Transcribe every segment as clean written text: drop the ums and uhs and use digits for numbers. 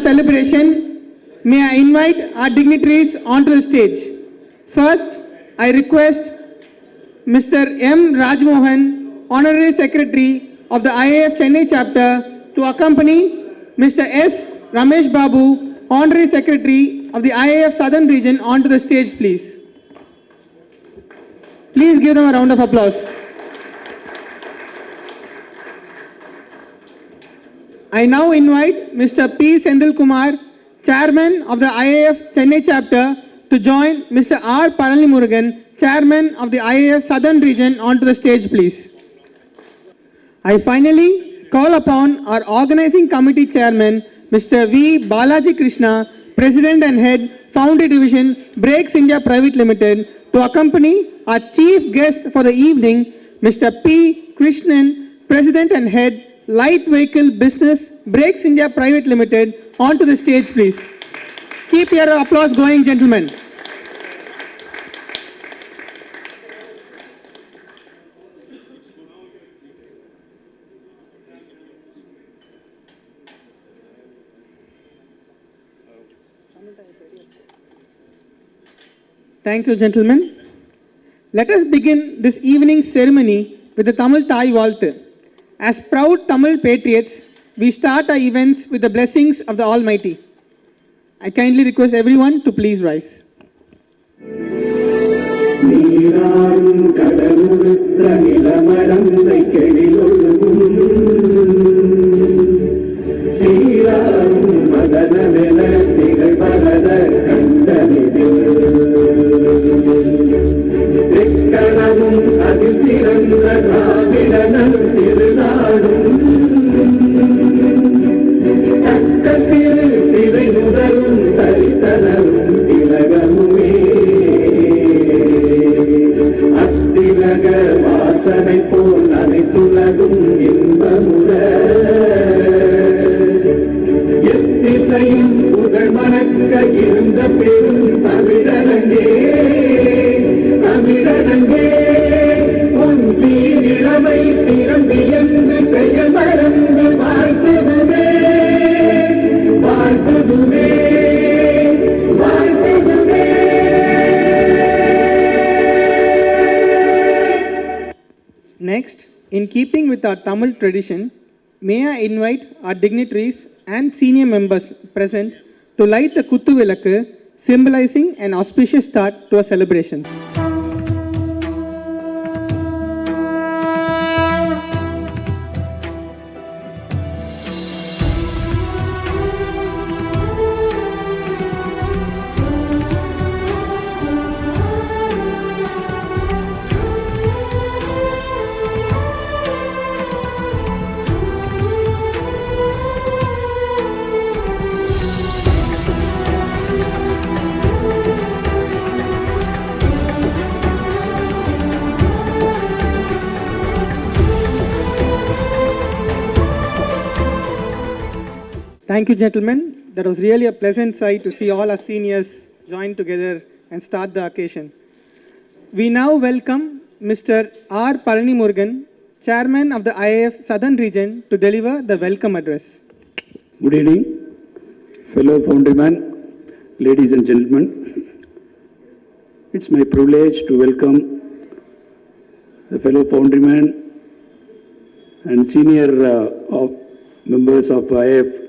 celebration, may I invite our dignitaries onto the stage. First, I request Mr. M. Rajmohan, Honorary Secretary of the IAF Chennai Chapter, to accompany Mr. S. Ramesh Babu, Honorary Secretary of the IAF Southern Region, onto the stage, please. Please give them a round of applause. I now invite Mr. P. Sendil Kumar, Chairman of the IAF Chennai Chapter, to join Mr. R. Parali Murugan, Chairman of the IAF Southern Region, onto the stage, please. I finally call upon our Organizing Committee Chairman, Mr. V. Balaji Krishna, President and Head, Foundry Division, Brakes India Private Limited, to accompany our Chief Guest for the evening, Mr. P. Krishnan, President and Head, Light Vehicle Business, Brakes India Private Limited, onto the stage, please. Keep your applause going, gentlemen. Thank you, gentlemen. Let us begin this evening's ceremony with the Tamil Thai Valthu. As proud Tamil patriots, we start our events with the blessings of the Almighty. I kindly request everyone to please rise. Next, in keeping with our Tamil tradition, may I invite our dignitaries and senior members present to light the Kuttu Vilakku, symbolizing an auspicious start to our celebration. Thank you, gentlemen. That was really a pleasant sight to see all our seniors join together and start the occasion. We now welcome Mr. R. Palani Murugan, Chairman of the IAF Southern Region, to deliver the welcome address. Good evening, fellow Foundrymen, ladies and gentlemen. It's my privilege to welcome the fellow Foundrymen and senior members of IAF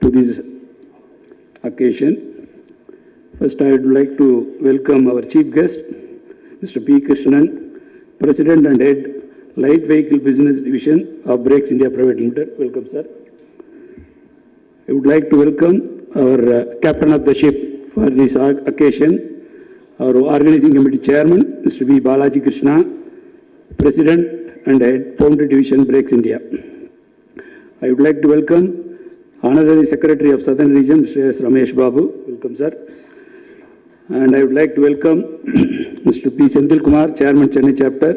to this occasion. First, I would like to welcome our chief guest, Mr. P Krishnan, President and Head, Light Vehicle Business Division of Brakes India Private Limited. Welcome, sir. I would like to welcome our Captain of the Ship for this occasion, our Organizing Committee Chairman, Mr. V. Balaji Krishna, President and Head, Foundry Division, Brakes India. I would like to welcome Honorary Secretary of Southern Region, Mr. S. Ramesh Babu. Welcome, sir. And I would like to welcome Mr. P. Sendil Kumar, Chairman, Chennai Chapter,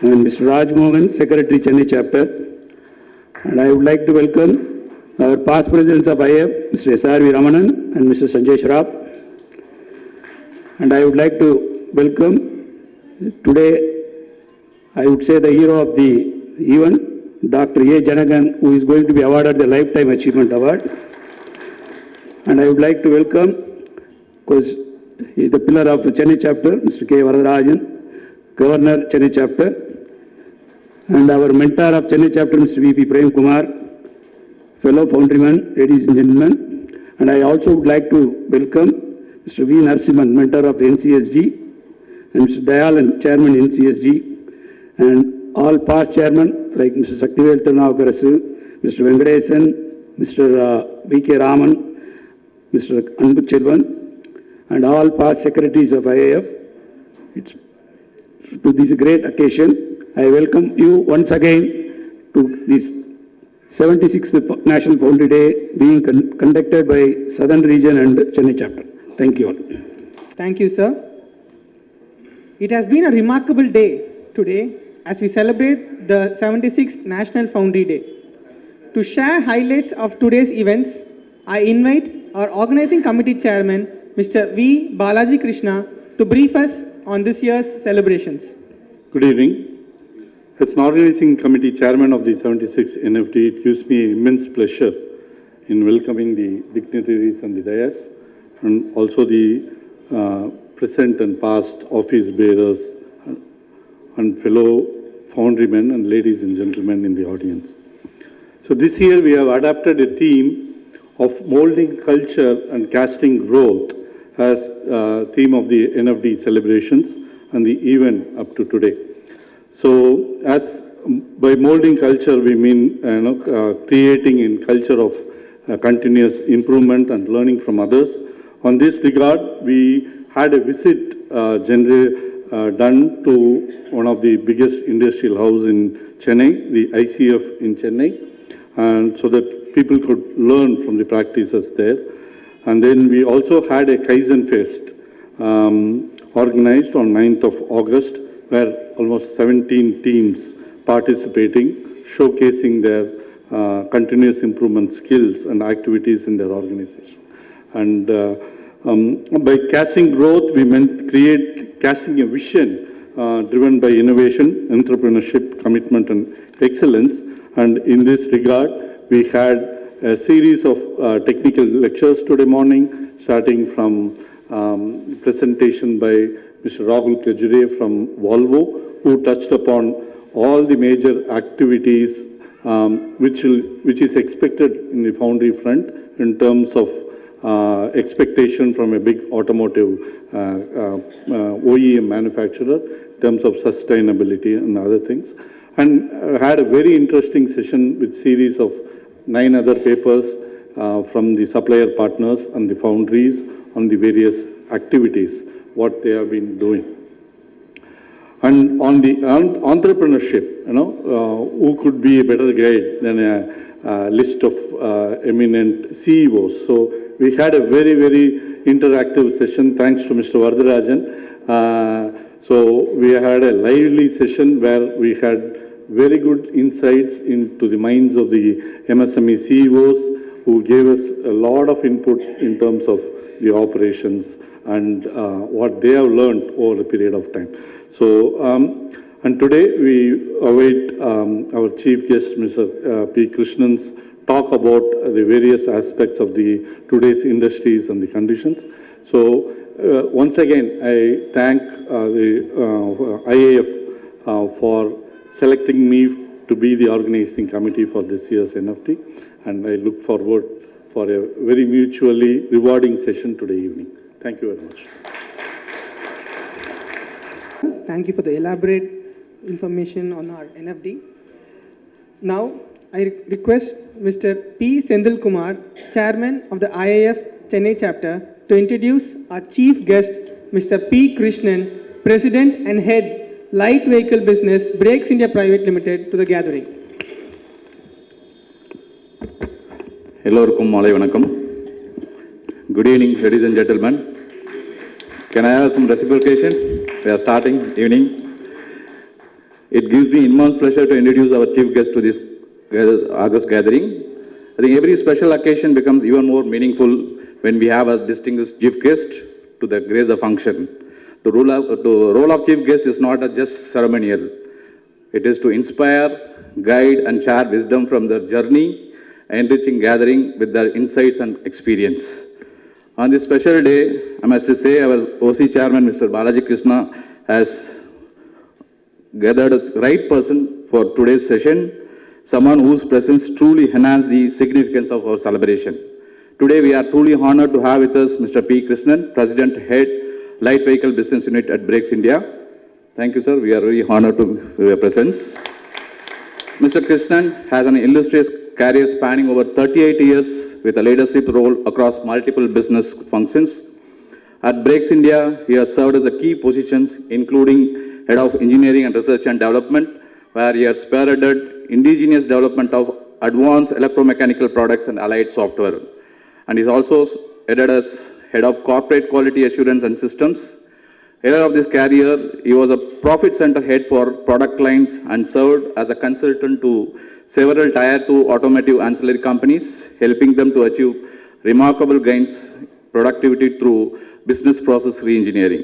and Mr. Rajmohan, Secretary, Chennai Chapter. And I would like to welcome our past presidents of IAF, Mr. S.R.V. Ramanan and Mr. Sanjay Shraf. And I would like to welcome today, I would say, the hero of the event, Dr. A. Janagan, who is going to be awarded the Lifetime Achievement Award. And I would like to welcome, because he is the pillar of the Chennai chapter, Mr. K. Varadarajan, Governor, Chennai chapter, and our mentor of Chennai chapter, Mr. V. P. Prem Kumar, fellow Foundrymen, ladies and gentlemen. And I also would like to welcome Mr. V. Narasimhan, mentor of NCSD, and Mr. Dayalan, chairman NCSD, and all past chairmen like Mr. Saktivel Tirunavukarasu, Mr. Venkatesan, Mr. V.K. Raman, Mr. Anbu Chelvan, and all past secretaries of IAF. To this great occasion, I welcome you once again to this 76th National Foundry Day being conducted by Southern Region and Chennai chapter. Thank you all. Thank you, sir. It has been a remarkable day today as we celebrate the 76th National Foundry Day. To share highlights of today's events, I invite our organizing committee chairman, Mr. V. Balaji Krishna, to brief us on this year's celebrations. Good evening. As an organizing committee chairman of the 76th NFD, it gives me immense pleasure in welcoming the dignitaries and the dais, and also the present and past office bearers and fellow foundrymen and ladies and gentlemen in the audience. So this year we have adapted a theme of molding culture and casting growth as theme of the NFD celebrations and the event up to today. So as by molding culture we mean creating a culture of continuous improvement and learning from others. On this regard, we had a visit done to one of the biggest industrial houses in Chennai, the ICF in Chennai, and so that people could learn from the practices there. And then we also had a Kaizen Fest organized on 9th of August, where almost 17 teams participating, showcasing their continuous improvement skills and activities in their organization. And by casting growth, we meant casting a vision driven by innovation, entrepreneurship, commitment, and excellence. And in this regard, we had a series of technical lectures today morning, starting from presentation by Mr. Rahul Kajure from Volvo, who touched upon all the major activities which is expected in the foundry front in terms of expectation from a big automotive OEM manufacturer in terms of sustainability and other things. And had a very interesting session with series of 9 other papers from the supplier partners and the foundries on the various activities, what they have been doing. And on the entrepreneurship, who could be a better guide than a list of eminent CEOs. So we had a very, very interactive session thanks to Mr. Varadarajan. So we had a lively session where we had very good insights into the minds of the MSME CEOs who gave us a lot of input in terms of the operations and what they have learned over a period of time. So, and today we await our chief guest, Mr. P Krishnan's talk about the various aspects of the today's industries and the conditions. So, once again, I thank the IAF for selecting me to be the organizing committee for this year's NFT, and I look forward for a very mutually rewarding session today evening. Thank you very much. Thank you for the elaborate information on our NFD. Now, I request Mr. P. Sendil Kumar, Chairman of the IAF Chennai chapter, to introduce our chief guest, Mr. P. Krishnan, President and Head, Light Vehicle Business, Brakes India Private Limited, to the gathering. எல்லோருக்கும் மாலை வணக்கம். Good evening, ladies and gentlemen. Can I have some reciprocation? We are starting evening. It gives me immense pleasure to introduce our chief guest to this August gathering. I think every special occasion becomes even more meaningful when we have a distinguished chief guest to grace the function. The role of chief guest is not just ceremonial. It is to inspire, guide, and share wisdom from their journey, enriching gathering with their insights and experience. On this special day, I must say our OC Chairman, Mr. Balaji Krishna, has gathered the right person for today's session, someone whose presence truly enhances the significance of our celebration. Today, we are truly honored to have with us Mr. P Krishnan, President, Head, Light Vehicle Business Unit at Brakes India. Thank you, sir. We are very honored to your presence. Mr. Krishnan has an illustrious career spanning over 38 years with a leadership role across multiple business functions. At Brakes India, he has served as a key positions, including Head of Engineering and Research and Development, where he has spearheaded indigenous development of advanced electromechanical products and allied software. And is also headed as Head of Corporate Quality Assurance and Systems. Earlier of this career, he was a profit center head for product lines and served as a consultant to several Tier 2 automotive ancillary companies, helping them to achieve remarkable gains productivity through business process re-engineering.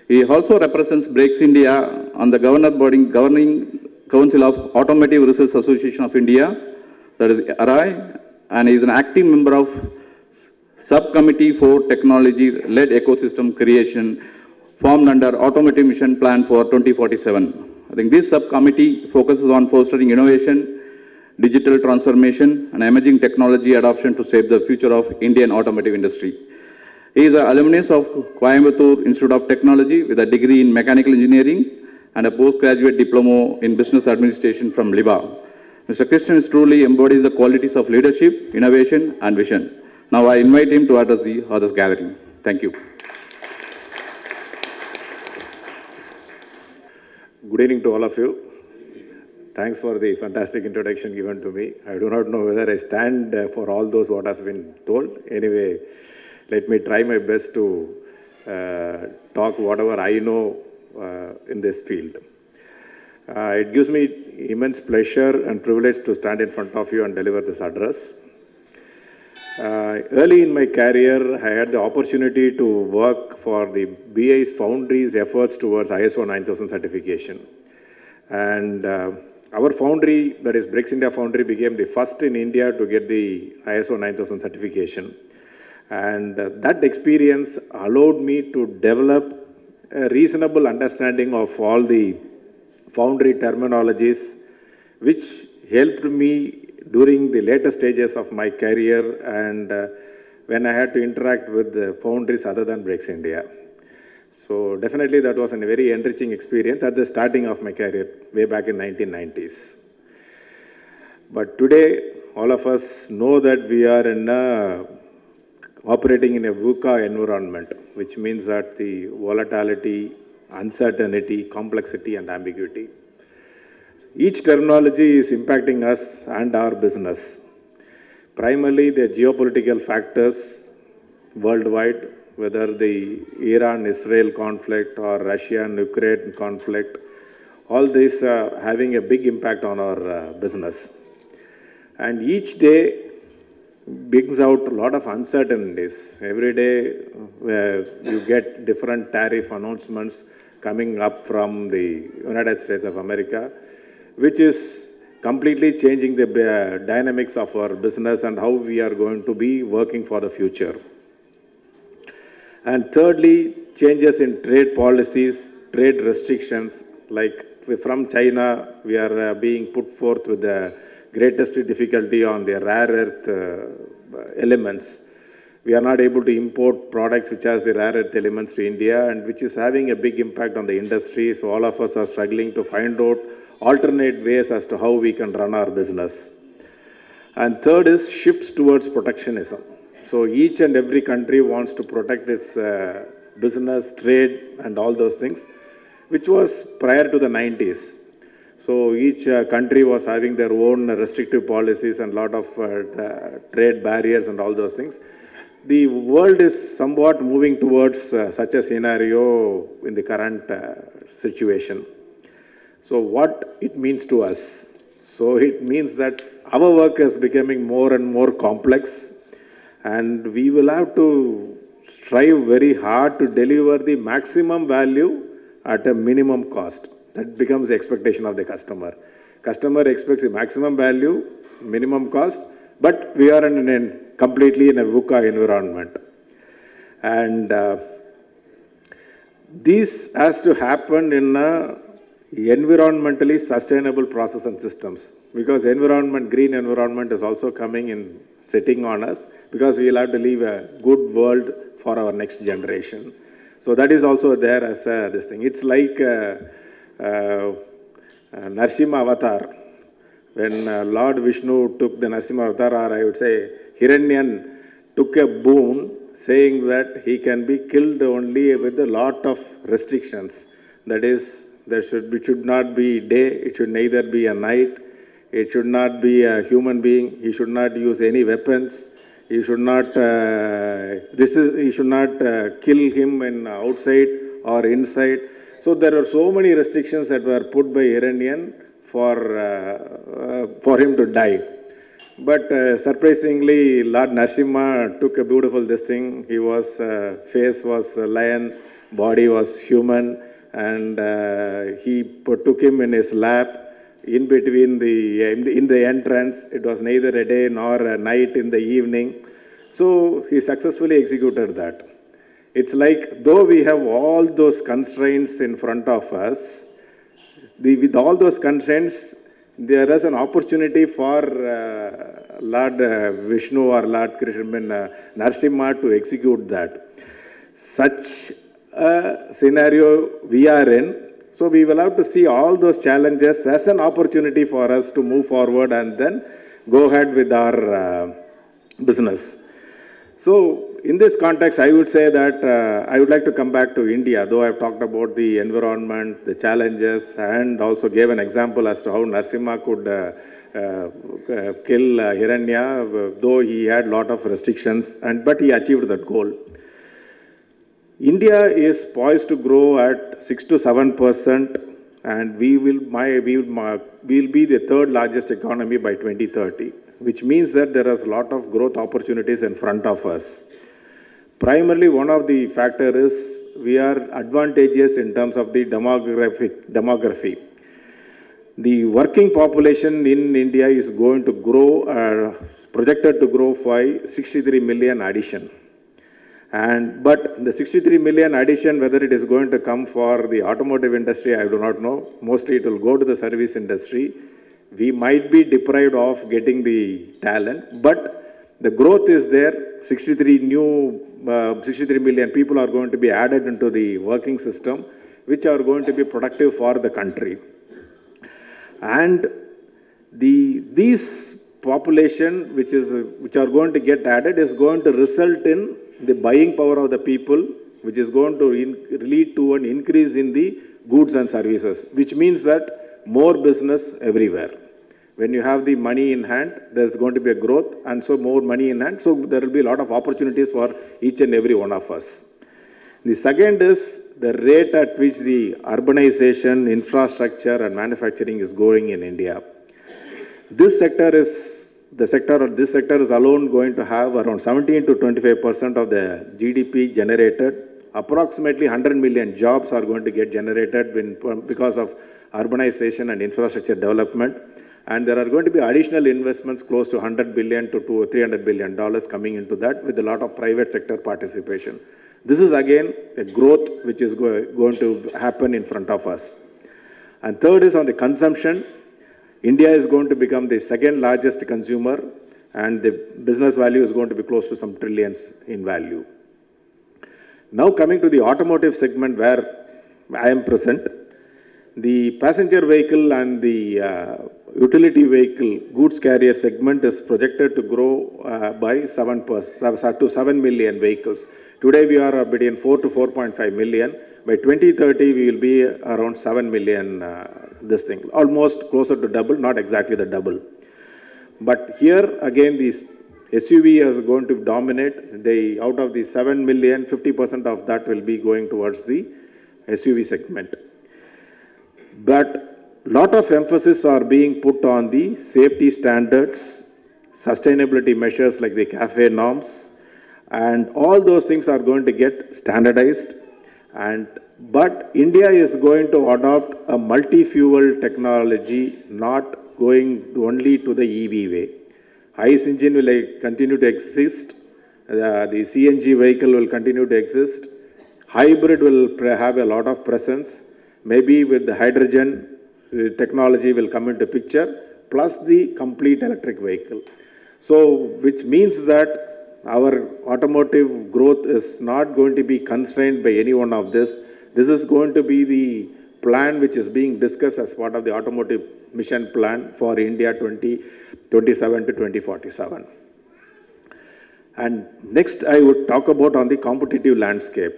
He also represents Brakes India on the governing council of Automotive Research Association of India, that is ARAI, and he is an active member of Subcommittee for Technology-led Ecosystem Creation, formed under Automotive Mission Plan for 2047. I think this subcommittee focuses on fostering innovation, digital transformation, and emerging technology adoption to shape the future of Indian automotive industry. He is an alumnus of Coimbatore Institute of Technology with a degree in mechanical engineering and a postgraduate diploma in business administration from LIBA. Mr. Krishnan truly embodies the qualities of leadership, innovation, and vision. Now I invite him to address the others gathering. Thank you. Good evening to all of you. Thanks for the fantastic introduction given to me. I do not know whether I stand for all those what has been told. Anyway, let me try my best to talk whatever I know in this field. It gives me immense pleasure and privilege to stand in front of you and deliver this address. Early in my career, I had the opportunity to work for the BI's Foundry's efforts towards ISO 9000 certification. And our Foundry, that is Brakes India Foundry, became the first in India to get the ISO 9000 certification. And that experience allowed me to develop a reasonable understanding of all the Foundry terminologies, which helped me during the later stages of my career and when I had to interact with the foundries other than Brakes India. So definitely that was a very enriching experience at the starting of my career, way back in 1990s. But today, all of us know that we are operating in a VUCA environment, which means that the volatility, uncertainty, complexity, and ambiguity. Each terminology is impacting us and our business. Primarily, the geopolitical factors worldwide, whether the Iran-Israel conflict or Russia-Ukraine conflict, all these are having a big impact on our business. And each day brings out a lot of uncertainties. Every day you get different tariff announcements coming up from the United States of America, which is completely changing the dynamics of our business and how we are going to be working for the future. And thirdly, changes in trade policies, trade restrictions, like from China, we are being put forth with the greatest difficulty on the rare earth elements. We are not able to import products which has the rare earth elements to India, and which is having a big impact on the industry. So all of us are struggling to find out alternate ways as to how we can run our business. And third is shifts towards protectionism. So each and every country wants to protect its business, trade, and all those things, which was prior to the 90s. So each country was having their own restrictive policies and lot of trade barriers and all those things. The world is somewhat moving towards such a scenario in the current situation. So what it means to us? So it means that our work is becoming more and more complex, and we will have to strive very hard to deliver the maximum value at a minimum cost. That becomes the expectation of the customer. Customer expects a maximum value, minimum cost, but we are completely in a VUCA environment. And this has to happen in a environmentally sustainable process and systems, because green environment is also coming in, sitting on us, because we will have to leave a good world for our next generation. So that is also there as this thing. It's like Narsimha Avatar. When Lord Vishnu took the Narsimha Avatar, or I would say Hiranyan took a boon saying that he can be killed only with a lot of restrictions. That is, it should not be day, it should neither be a night, it should not be a human being, he should not use any weapons, he should not, he should not kill him in outside or inside. So there are so many restrictions that were put by Hiranyan for him to die. But surprisingly, Lord Narsimha took a beautiful this thing. He was, face was a lion, body was human, and he took him in his lap. In between in the entrance, it was neither a day nor a night in the evening. So he successfully executed that. It's like, though we have all those constraints in front of us, with all those constraints, there is an opportunity for Lord Vishnu or Lord Krishnan, Narsimha to execute that. Such a scenario we are in. So we will have to see all those challenges as an opportunity for us to move forward and then go ahead with our business. So in this context, I would say that I would like to come back to India, though I've talked about the environment, the challenges, and also gave an example as to how Narsimha could kill Hiranya, though he had a lot of restrictions, but he achieved that goal. India is poised to grow at 6 to 7%, and we will be the third largest economy by 2030, which means that there is a lot of growth opportunities in front of us. Primarily, one of the factors is we are advantageous in terms of the demography. The working population in India is going to grow, projected to grow by 63 million addition. But the 63 million addition, whether it is going to come for the automotive industry, I do not know. Mostly it will go to the service industry. We might be deprived of getting the talent, but the growth is there. 63 million people are going to be added into the working system, which are going to be productive for the country. And these population which are going to get added is going to result in the buying power of the people, which is going to lead to an increase in the goods and services, which means that more business everywhere. When you have the money in hand, there's going to be a growth, and so more money in hand, so there will be a lot of opportunities for each and every one of us. The second is the rate at which the urbanization, infrastructure and manufacturing is going in India. This sector is alone going to have around 17 to 25% of the GDP generated. Approximately 100 million jobs are going to get generated because of urbanization and infrastructure development. And there are going to be additional investments close to $100 billion to $300 billion coming into that, with a lot of private sector participation. This is again a growth which is going to happen in front of us. And third is on the consumption. India is going to become the second largest consumer, and the business value is going to be close to some trillions in value. Now coming to the automotive segment where I am present, the passenger vehicle and the utility vehicle goods carrier segment is projected to grow by 7 million vehicles. Today we are between 4 to 4.5 million. By 2030 we will be around 7 million, almost closer to double, not exactly the double. But here again this SUV is going to dominate. Out of the 7 million, 50% of that will be going towards the SUV segment. But lot of emphasis are being put on the safety standards, sustainability measures like the CAFE norms, and all those things are going to get standardized. But India is going to adopt a multi-fuel technology, not going only to the EV way. ICE engine will continue to exist. The CNG vehicle will continue to exist. Hybrid will have a lot of presence. Maybe with the hydrogen technology will come into picture, plus the complete electric vehicle. So, which means that our automotive growth is not going to be constrained by any one of this. This is going to be the plan which is being discussed as part of the automotive mission plan for India 2027 to 2047. And next I would talk about on the competitive landscape.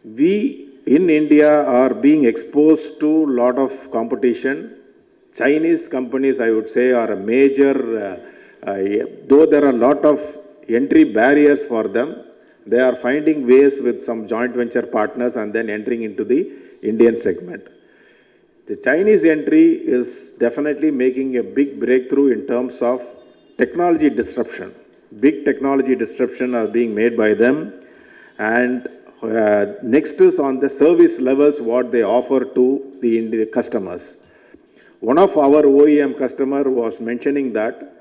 We in India are being exposed to a lot of competition. Chinese companies, I would say, are a major, though there are a lot of entry barriers for them, they are finding ways with some joint venture partners and then entering into the Indian segment. The Chinese entry is definitely making a big breakthrough in terms of technology disruption. Big technology disruption are being made by them. And next is on the service levels, what they offer to the customers. One of our OEM customer was mentioning that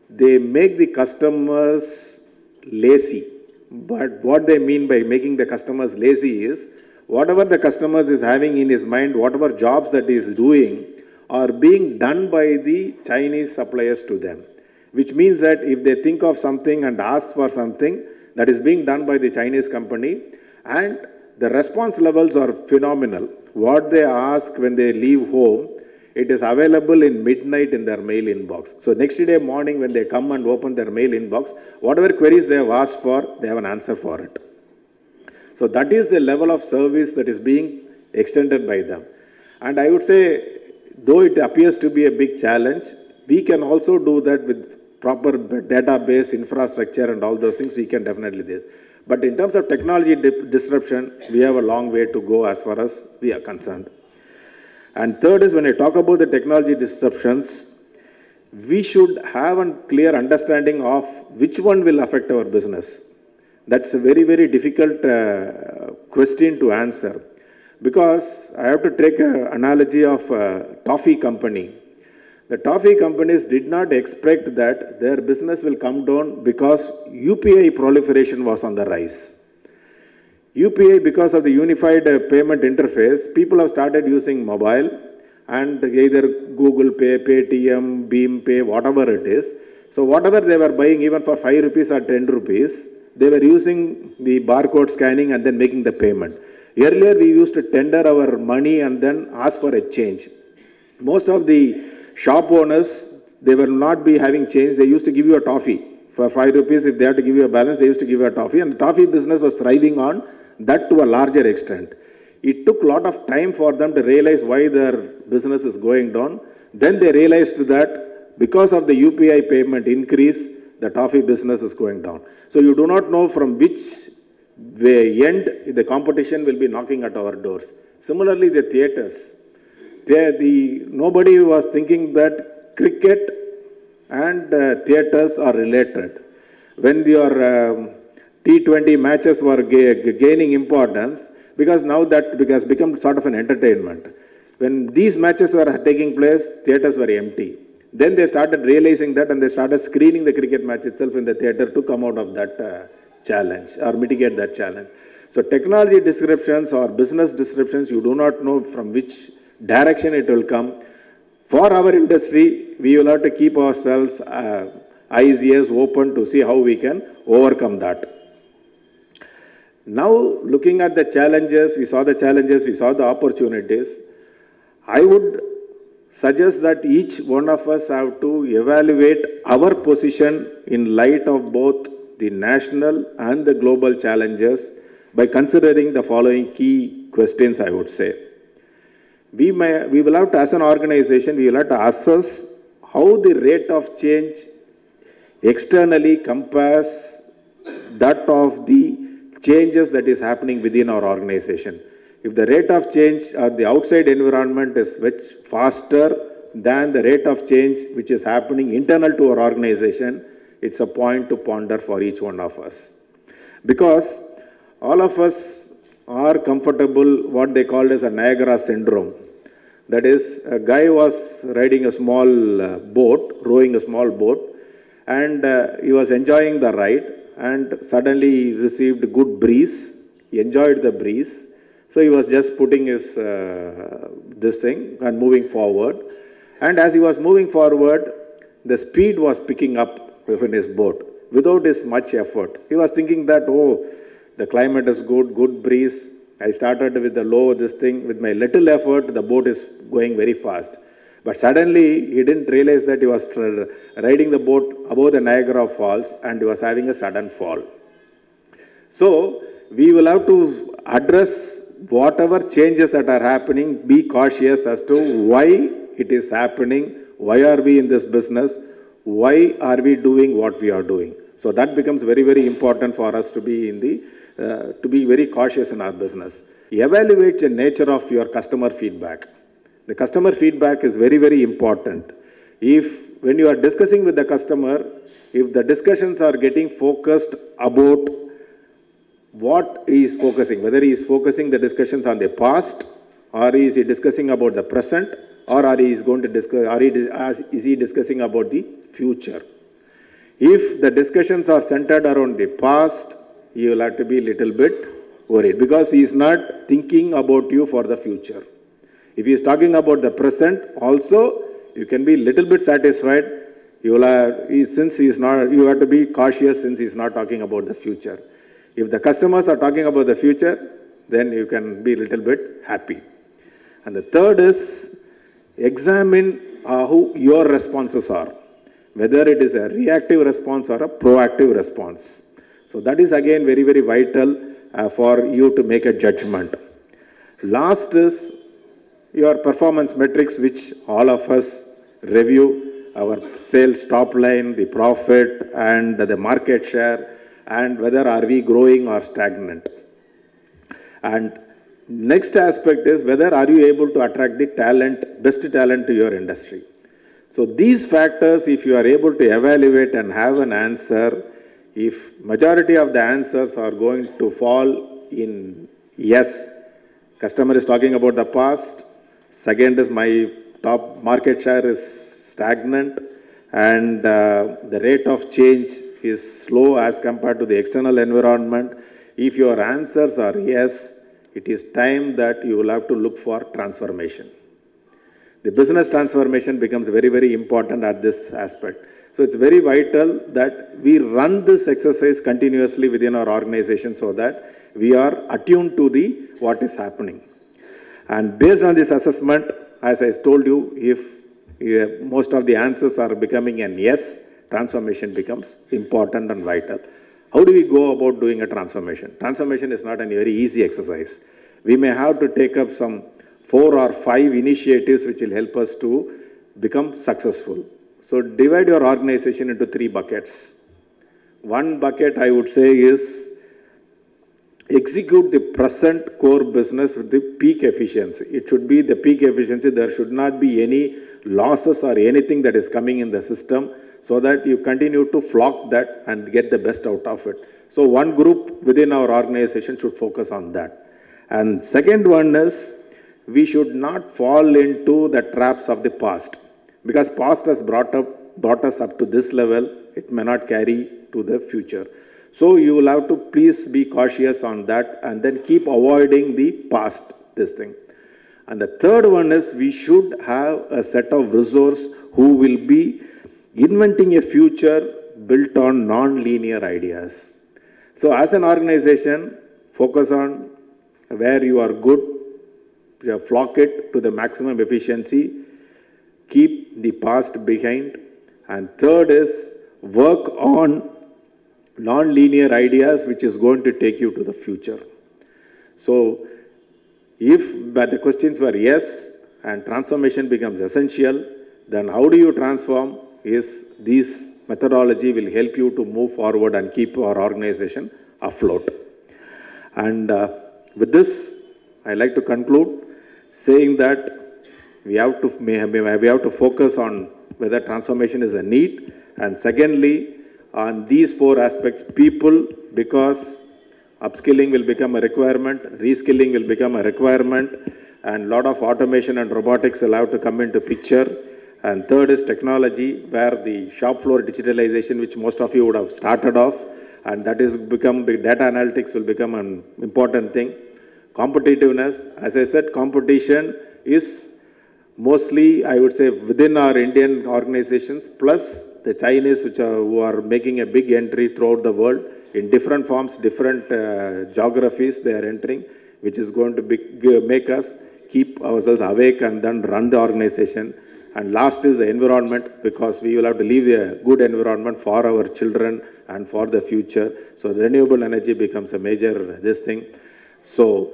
they make the customers lazy. But what they mean by making the customers lazy is, whatever the customers is having in his mind, whatever jobs that he is doing are being done by the Chinese suppliers to them. Which means that if they think of something and ask for something, that is being done by the Chinese company, and the response levels are phenomenal. What they ask when they leave home, it is available in midnight in their mail inbox. So next day morning when they come and open their mail inbox, whatever queries they have asked for, they have an answer for it. So that is the level of service that is being extended by them. And I would say, though it appears to be a big challenge, we can also do that with proper database, infrastructure and all those things, we can definitely do this. But in terms of technology disruption, we have a long way to go as far as we are concerned. And third is, when I talk about the technology disruptions, we should have a clear understanding of which one will affect our business. That's a very, very difficult question to answer. Because I have to take an analogy of a toffee company. The toffee companies did not expect that their business will come down because UPI proliferation was on the rise. UPI, because of the unified payment interface, people have started using mobile and either Google Pay, Paytm, Beam Pay, whatever it is. So whatever they were buying, even for 5 rupees or 10 rupees, they were using the barcode scanning and then making the payment. Earlier, we used to tender our money and then ask for a change. Most of the shop owners, they will not be having change. They used to give you a toffee. For 5 rupees, if they had to give you a balance, they used to give you a toffee. And the toffee business was thriving on that to a larger extent. It took a lot of time for them to realize why their business is going down. Then they realized that because of the UPI payment increase, the toffee business is going down. So you do not know from which end the competition will be knocking at our doors. Similarly, the theatres. Nobody was thinking that cricket and theatres are related. When your T20 matches were gaining importance, because now that has become sort of an entertainment. When these matches were taking place, theatres were empty. Then they started realizing that and they started screening the cricket match itself in the theatre to come out of that challenge or mitigate that challenge. So technology disruptions or business disruptions, you do not know from which direction it will come. For our industry, we will have to keep ourselves eyes, ears open to see how we can overcome that. Now, looking at the challenges, we saw the opportunities. I would suggest that each one of us have to evaluate our position in light of both the national and the global challenges by considering the following key questions, I would say. We will have to, as an organization, we will have to assess how the rate of change externally compares that of the changes that is happening within our organization. If the rate of change or the outside environment is much faster than the rate of change which is happening internal to our organization, it's a point to ponder for each one of us. Because all of us are comfortable what they called as a Niagara syndrome. That is, a guy was riding a small boat, rowing a small boat, and he was enjoying the ride, and suddenly he received good breeze. He enjoyed the breeze, so he was just putting his this thing and moving forward. And as he was moving forward, the speed was picking up in his boat without his much effort. He was thinking that, oh, the climate is good, good breeze. I started with the low, this thing, with my little effort, the boat is going very fast. But suddenly, he didn't realize that he was riding the boat above the Niagara Falls and he was having a sudden fall. So, we will have to address whatever changes that are happening, be cautious as to why it is happening, why are we in this business, why are we doing what we are doing. So that becomes very, very important for us to be in the to be very cautious in our business. Evaluate the nature of your customer feedback. The customer feedback is very, very important. When you are discussing with the customer, if the discussions are getting focused about what he is focusing, whether he is focusing the discussions on the past, or is he discussing about the present, or is he discussing about the future. If the discussions are centered around the past, you will have to be a little bit worried because he is not thinking about you for the future. If he is talking about the present, also you can be a little bit satisfied. You have to be cautious since he is not talking about the future. If the customers are talking about the future, then you can be a little bit happy. And the third is examine who your responses are, whether it is a reactive response or a proactive response. So that is again very, very vital for you to make a judgment. Last is your performance metrics, which all of us review, our sales top line, the profit and the market share, and whether are we growing or stagnant. And next aspect is whether are you able to attract the talent, best talent to your industry. So these factors, if you are able to evaluate and have an answer, if majority of the answers are going to fall in yes, customer is talking about the past, second is my top market share is stagnant, and the rate of change is slow as compared to the external environment. If your answers are yes, it is time that you will have to look for transformation. The business transformation becomes very, very important at this aspect. So it's very vital that we run this exercise continuously within our organization so that we are attuned to what is happening. And based on this assessment, as I told you, if most of the answers are becoming an yes, transformation becomes important and vital. How do we go about doing a transformation? Transformation is not a very easy exercise. We may have to take up some 4 or 5 initiatives which will help us to become successful. So divide your organization into 3 buckets. One bucket I would say is execute the present core business with the peak efficiency. It should be the peak efficiency. There should not be any losses or anything that is coming in the system so that you continue to flock that and get the best out of it. So one group within our organization should focus on that. And second one is we should not fall into the traps of the past. Because past has brought us up to this level, it may not carry to the future. So you will have to please be cautious on that and then keep avoiding the past, this thing. And the third one is we should have a set of resources who will be inventing a future built on non-linear ideas. So as an organization, focus on where you are good, flock it to the maximum efficiency, keep the past behind, and third is work on non-linear ideas which is going to take you to the future. So if the questions were yes and transformation becomes essential, then how do you transform is this methodology will help you to move forward and keep our organization afloat. And with this, I like to conclude saying that we have to focus on whether transformation is a need, and secondly, on these 4 aspects, people, because Upskilling will become a requirement, reskilling will become a requirement, and lot of automation and robotics will have to come into picture. And third is technology, where the shop floor digitalization, which most of you would have started off, and that is become, the data analytics will become an important thing. Competitiveness, as I said, competition is mostly, I would say, within our Indian organizations, plus the Chinese, who are making a big entry throughout the world in different forms, different geographies they are entering, which is going to make us keep ourselves awake and then run the organization. And last is the environment, because we will have to leave a good environment for our children and for the future. So the renewable energy becomes a major thing. So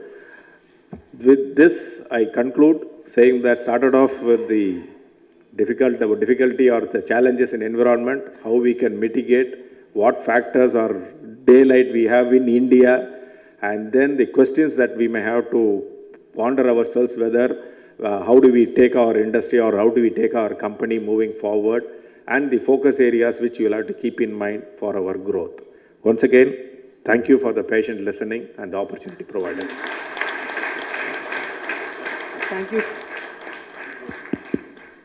with this, I conclude saying that started off with the difficulty or the challenges in environment, how we can mitigate, what factors or daylight we have in India, and then the questions that we may have to ponder ourselves, whether how do we take our industry or how do we take our company moving forward, and the focus areas which you will have to keep in mind for our growth. Once again, thank you for the patient listening and the opportunity provided. Thank you.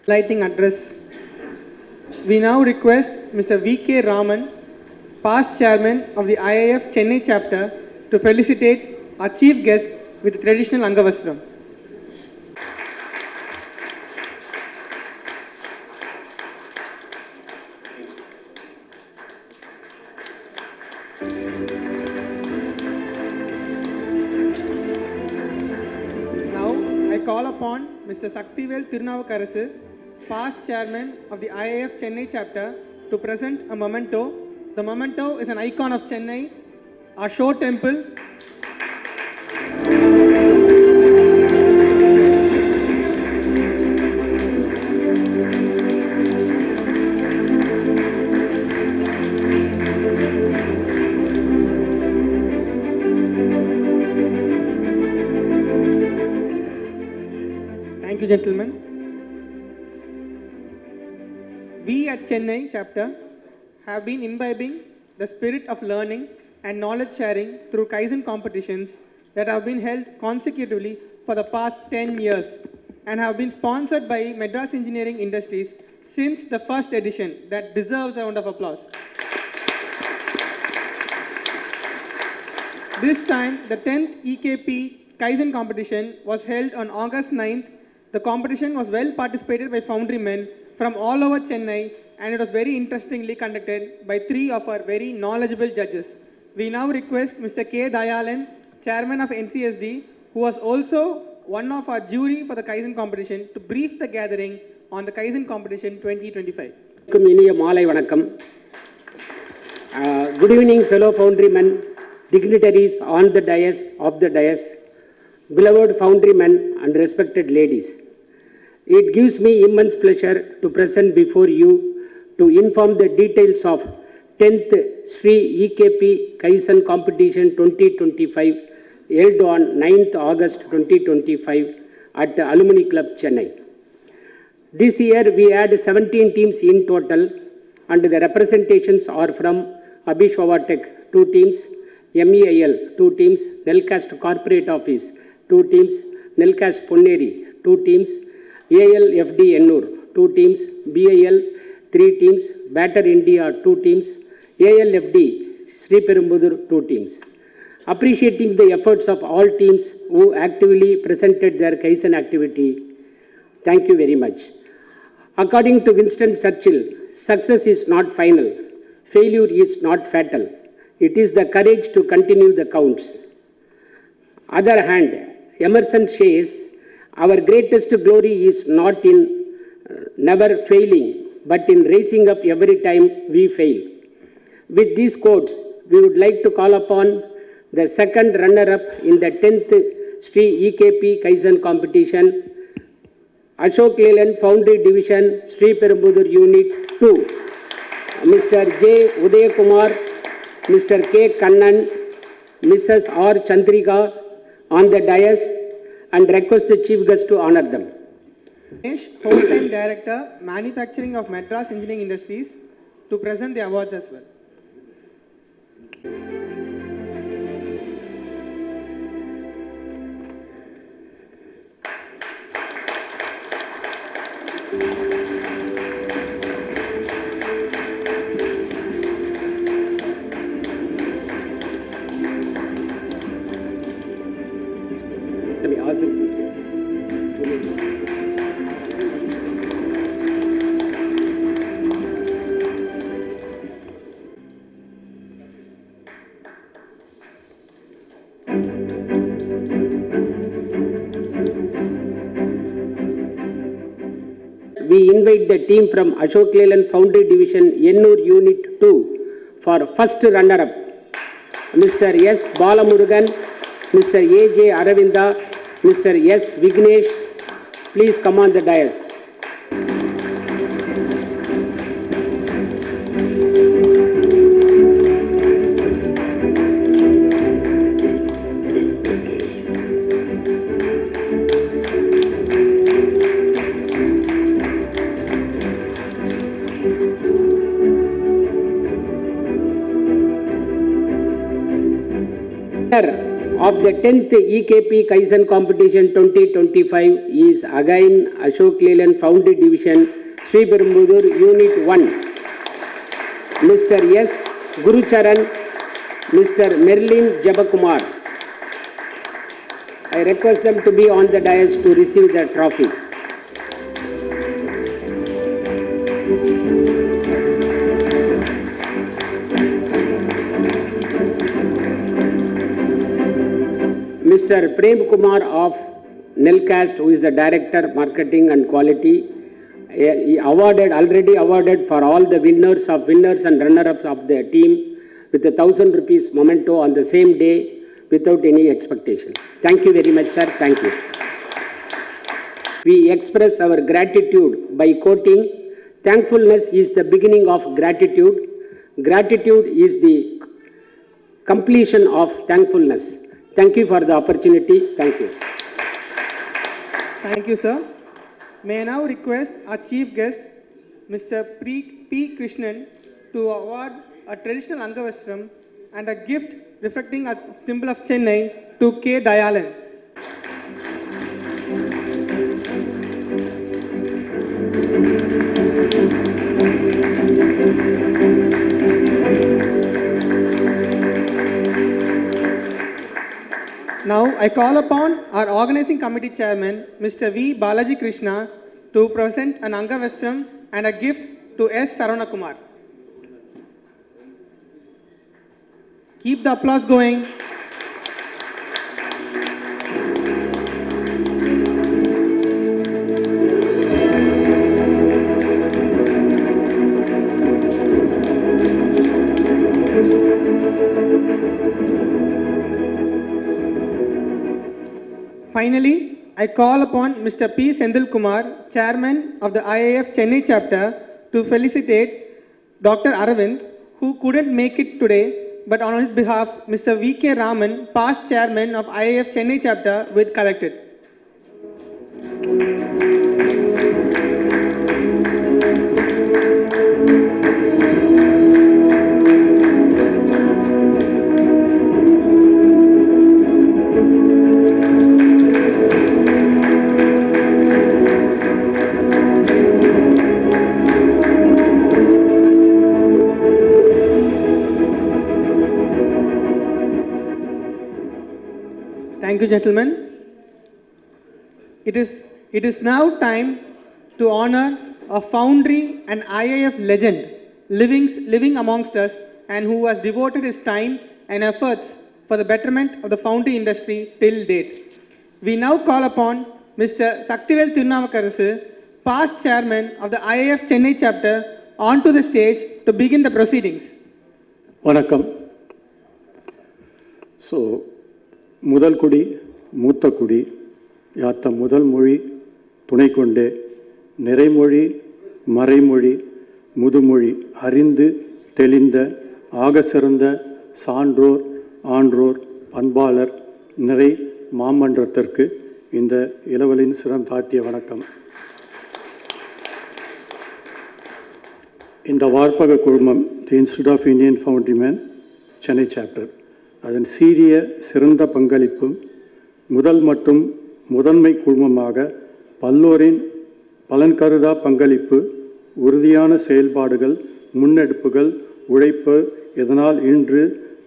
Lighting address. We now request Mr. V.K. Raman, past chairman of the IAF Chennai chapter, to felicitate our chief guest with the traditional Angavastram. Now I call upon Mr. Saktivel Tirunavukarasu, past chairman of the IAF Chennai chapter, to present a memento. The memento is an icon of Chennai, our show temple. Thank you, gentlemen. We at Chennai chapter have been imbibing the spirit of learning and knowledge sharing through Kaizen competitions that have been held consecutively for the past 10 years and have been sponsored by Madras Engineering Industries since the first edition. That deserves a round of applause. This time, the 10th EKP Kaizen competition was held on August 9th. The competition was well participated by Foundrymen from all over Chennai, and it was very interestingly conducted by 3 of our very knowledgeable judges. We now request Mr. K. Dayalan, chairman of NCSD, who was also one of our jury for the Kaizen competition, to brief the gathering on the Kaizen competition 2025. இனிய மாலை வணக்கம். Good evening, fellow Foundrymen, dignitaries on the dais, of the dais, beloved Foundrymen and respected ladies. It gives me immense pleasure to present before you to inform the details of 10th Sri EKP Kaizen Competition 2025 held on 9th August 2025 at the Alumni Club, Chennai. This year we had 17 teams in total, and the representations are from Abhishwava Tech 2 teams, MEIL 2 teams, Nelcast Corporate Office 2 teams, Nelcast Ponneri 2 teams, ALFD Ennur 2 teams, BIL 3 teams, Batter India 2 teams, ALFD Sri Perumbudur 2 teams. Appreciating the efforts of all teams who actively presented their Kaizen activity, thank you very much. According to Winston Churchill, success is not final, failure is not fatal. It is the courage to continue that counts. Other hand, Emerson says, our greatest glory is not in never failing, but in raising up every time we fail. With these quotes, we would like to call upon the second runner-up in the 10th Sri EKP Kaizen competition, Ashok Leland Foundry Division, Sri Perumbudur Unit 2, Mr. J. Udaya Kumar, Mr. K. Kannan, Mrs. R. Chandrika on the dais, and request the chief guest to honor them. Ganesh, Whole-Time Director, Manufacturing of Madras Engineering Industries, to present the awards as well. We invite the team from Ashok Leyland Foundry Division, Ennur Unit 2 for first runner-up. Mr. S. Balamurugan, Mr. A. J. Aravinda, Mr. S. Vignesh, please come on the dais. Of the 10th EKP Kaizen Competition 2025 is again Ashok Leyland Foundry Division, Sri Perumbudur Unit 1. Mr. S. Gurucharan, Mr. Merlin Jabakumar. I request them to be on the dais to receive the trophy. Mr. Prem Kumar of Nelcast, who is the Director, Marketing and Quality, he already awarded for all the winners and runner-ups of the team with ₹1,000 memento on the same day without any expectation. Thank you very much, sir. Thank you. We express our gratitude by quoting, "Thankfulness is the beginning of gratitude. Gratitude is the completion of thankfulness." Thank you for the opportunity. Thank you. Thank you, sir. May I now request our chief guest, Mr. P Krishnan, to award a traditional Angavastram and a gift reflecting a symbol of Chennai to K. Dayalan. Now, I call upon our organizing committee chairman, Mr. V. Balaji Krishna, to present an Angavastram and a gift to S. Saravakumar. Keep the applause going. Finally, I call upon Mr. P. Kumar, Chairman of the IAF Chennai chapter, to felicitate Dr. Aravind, who couldn't make it today, but on his behalf, Mr. V. K. Raman, past Chairman of IAF Chennai chapter, with collected. Thank you, gentlemen. It is now time to honor a Foundry and IAF legend living amongst us and who has devoted his time and efforts for the betterment of the foundry industry till date. We now call upon Mr. Saktivel Thirunamakarasu, past chairman of the IAF Chennai chapter, onto the stage to begin the proceedings. வணக்கம். So முதல் குடி மூத்த குடி யாத்த முதல் மொழி துணை கொண்டே நிறைமொழி மறைமொழி முதுமொழி அறிந்து தெளிந்த ஆக சிறந்த சான்றோர் ஆன்றோர் பண்பாளர் நிறை மாமன்றத்திற்கு இந்த இளவலின் சிரம் தாட்டிய வணக்கம். இந்த வார்ப்பக குழுமம் the institute of Indian foundrymen Chennai chapter அதன் சீரிய சிறந்த பங்களிப்பும் முதல் மற்றும் முதன்மை குழுமமாக பல்லோரின் பலன்கருதா பங்களிப்பு உறுதியான செயல்பாடுகள் முன்னெடுப்புகள் உழைப்பு இதனால் இன்று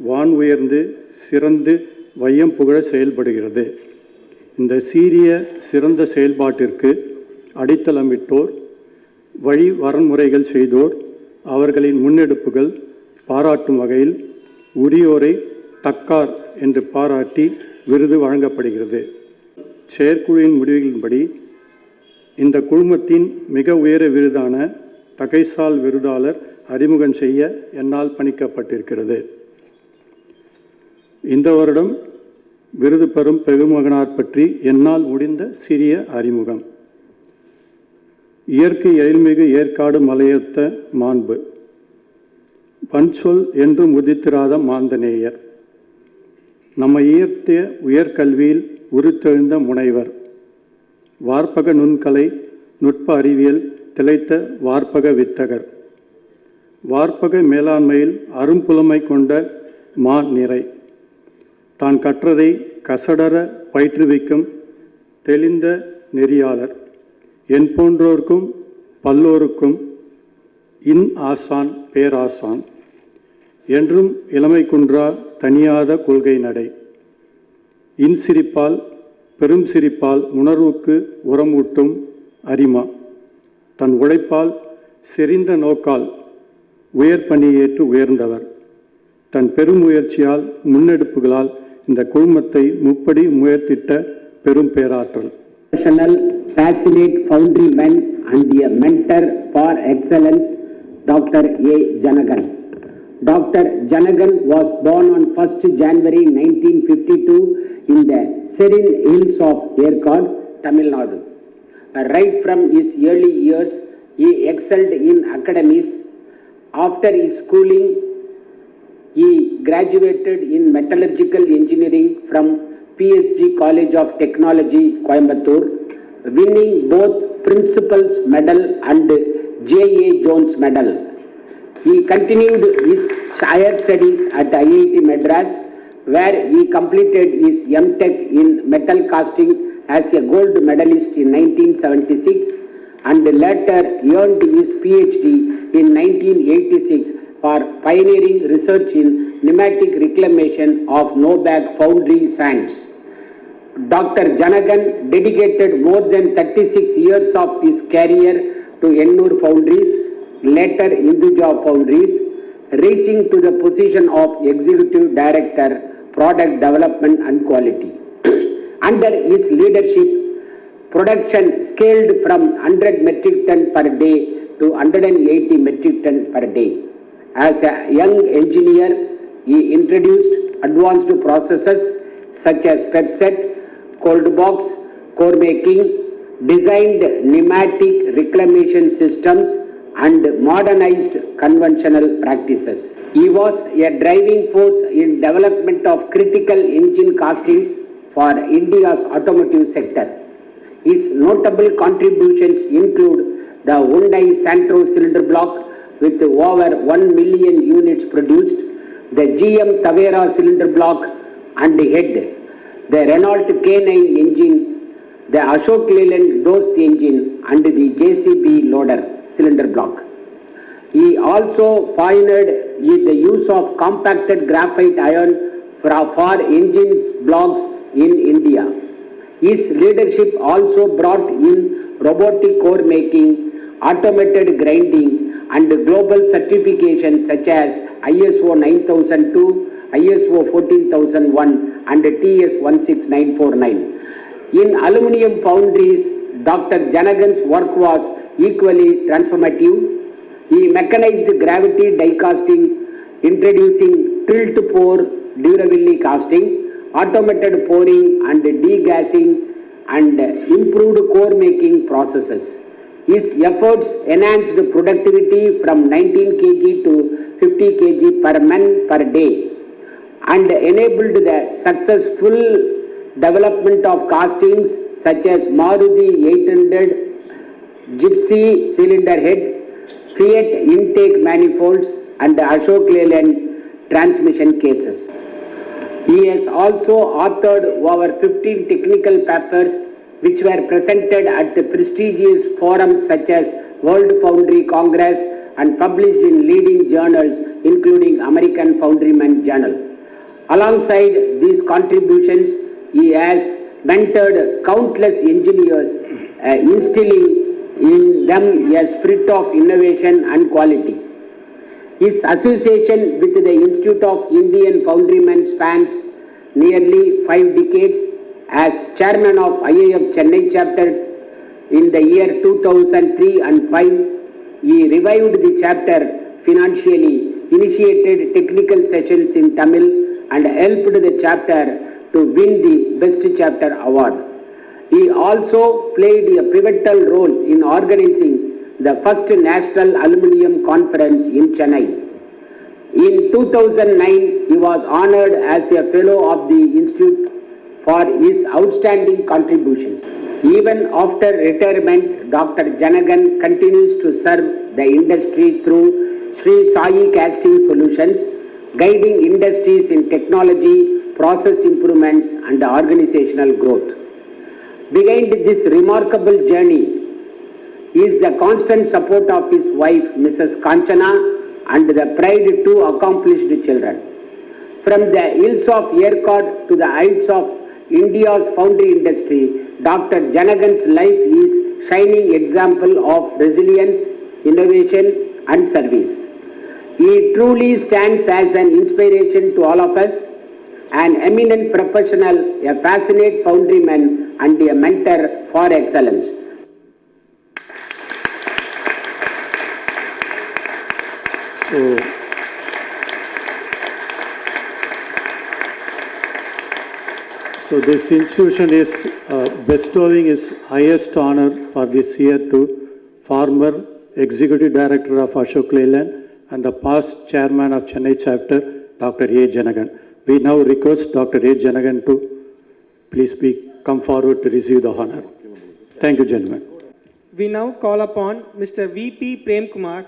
வான் உயர்ந்து சிறந்து வையம் புகழ செயல்படுகிறது. இந்த சீரிய சிறந்த செயல்பாட்டிற்கு அடித்தளமிட்டோர், வழி வரன்முறைகள் செய்தோர், அவர்களின் முன்னெடுப்புகள் பாராட்டும் வகையில் உரியோரை தக்கார் என்று பாராட்டி விருது வழங்கப்படுகிறது. செயற்குழுவின் முடிவுகளின்படி இந்த குழுமத்தின் மிக உயர விருதான தகைசால் விருதாளர் அறிமுகம் செய்ய என்னால் பணிக்கப்பட்டிருக்கிறது. இந்த வருடம் விருது பெறும் பெருமகனார் பற்றி என்னால் முடிந்த சிறிய அறிமுகம். இயற்கை எழில்மிகு ஏற்காடு மலையொத்த மாண்பு, பன்சொல் என்றும் உதித்திராத மாந்தநேயர், நம்மை ஈர்த்திய உயர்கல்வியில் உருத்தெழுந்த முனைவர், வார்ப்பக நுண்கலை நுட்ப அறிவியல் திளைத்த வார்ப்பக வித்தகர், வார்ப்பக மேலாண்மையில் அரும்புலமை கொண்ட நிறை, தான் கற்றதை கசடர பயிற்றுவிக்கும் தெளிந்த நெறியாளர், என் போன்றோர்க்கும் பல்லோருக்கும் ஆசான் பேராசான், என்றும் இளமை குன்றா தனியாத கொள்கை நடை, சிரிப்பால் பெரும் சிரிப்பால் உணர்வுக்கு உரமூட்டும் அரிமா, தன் உழைப்பால் செறிந்த நோக்கால் உயர் பணியேற்று உயர்ந்தவர், தன் பெருமுயற்சியால் முன்னெடுப்புகளால் இந்த குழுமத்தை முப்படி முயற்சித்த பெரும் பேராற்றல். Passionate Foundrymen and a mentor for excellence, Dr. A. Janagan. Dr. Janagan was born on 1st January 1952 in the serene hills of Yerkad, Tamil Nadu. Right from his early years, he excelled in academies. After his schooling, he graduated in metallurgical engineering from PSG College of Technology, Coimbatore, winning both Principal's Medal and J.A. Jones Medal. He continued his higher studies at IIT Madras, where he completed his M.Tech in metal casting as a gold medalist in 1976 and later earned his PhD in 1986 for pioneering research in pneumatic reclamation of no-bag foundry sands. Dr. Janagan dedicated more than 36 years of his career to Ennur Foundries, later Hinduja Foundries, rising to the position of Executive Director, Product Development and Quality. Under his leadership, production scaled from 100 metric ton per day to 180 metric ton per day. As a young engineer, he introduced advanced processes such as PEPSET, cold box, core making, designed pneumatic reclamation systems and modernized conventional practices. He was a driving force in development of critical engine castings for India's automotive sector. His notable contributions include the Hyundai Santro cylinder block with over 1 million units produced, the GM Tavera cylinder block and head, the Renault K9 engine, the Ashok Leyland Dost engine and the JCB loader cylinder block. He also pioneered the use of compacted graphite iron for engines blocks in India. His leadership also brought in robotic core making, automated grinding and global certifications such as ISO 9002, ISO 14001 and TS 16949. In aluminum foundries, Dr. Janagan's work was equally transformative. He mechanized gravity die casting, introducing tilt pour durability casting, automated pouring and degassing and improved core making processes. His efforts enhanced productivity from 19 kg to 50 kg per man per day and enabled the successful development of castings such as Maruti 800, Gypsy cylinder head, Fiat intake manifolds and Ashok Leyland transmission cases. He has also authored over 15 technical papers which were presented at the prestigious forums such as World Foundry Congress and published in leading journals including American Foundrymen Journal. Alongside these contributions, he has mentored countless engineers, instilling in them a spirit of innovation and quality. His association with the Institute of Indian Foundrymen spans nearly 5 decades. As chairman of IAF Chennai chapter in the year 2003 and 5, he revived the chapter financially, initiated technical sessions in Tamil, and helped the chapter to win the Best Chapter Award. He also played a pivotal role in organizing the first National Aluminium Conference in Chennai. In 2009, he was honored as a Fellow of the Institute for his outstanding contributions. Even after retirement, Dr. Janagan continues to serve the industry through Sri Sai Casting Solutions, guiding industries in technology, process improvements, and organizational growth. Behind this remarkable journey is the constant support of his wife, Mrs. Kanchana, and the pride to accomplished children. From the hills of Yerkod to the heights of India's foundry industry, Dr. Janagan's life is shining example of resilience, innovation, and service. He truly stands as an inspiration to all of us, an eminent professional, a passionate foundryman, and a mentor for excellence. So this institution is bestowing its highest honor for this year to former Executive Director of Ashok Leyland and the past Chairman of Chennai Chapter, Dr. A. Janagan. We now request Dr. A. Janagan to please come forward to receive the honor. Thank you, gentlemen. We now call upon Mr. V.P. Prem Kumar,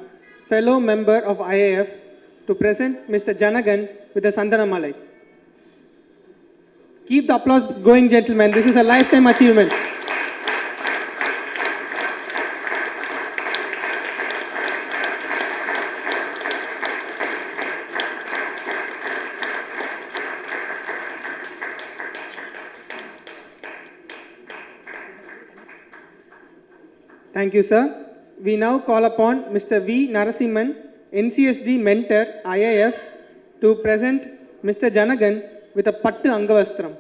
fellow member of IAF, to present Mr. Janagan with the Sandana Malai. Keep the applause going, gentlemen. This is a lifetime achievement. Thank you, sir. We now call upon Mr. V. Narasimhan, NCSD Mentor, IAF, to present Mr. Janagan with a Pattu Angavastram.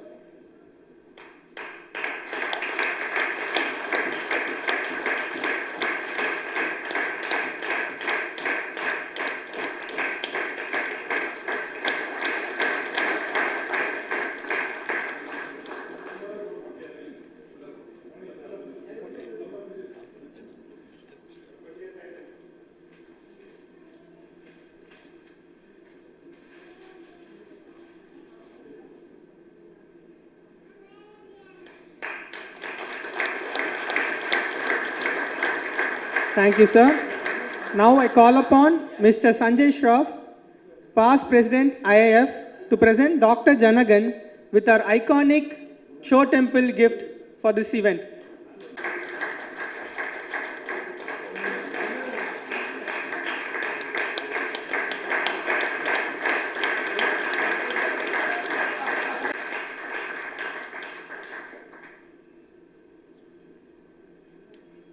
Thank you, sir. Now I call upon Mr. Sanjay Shroff, past President IAF, to present Dr. Janagan with our iconic show temple gift for this event.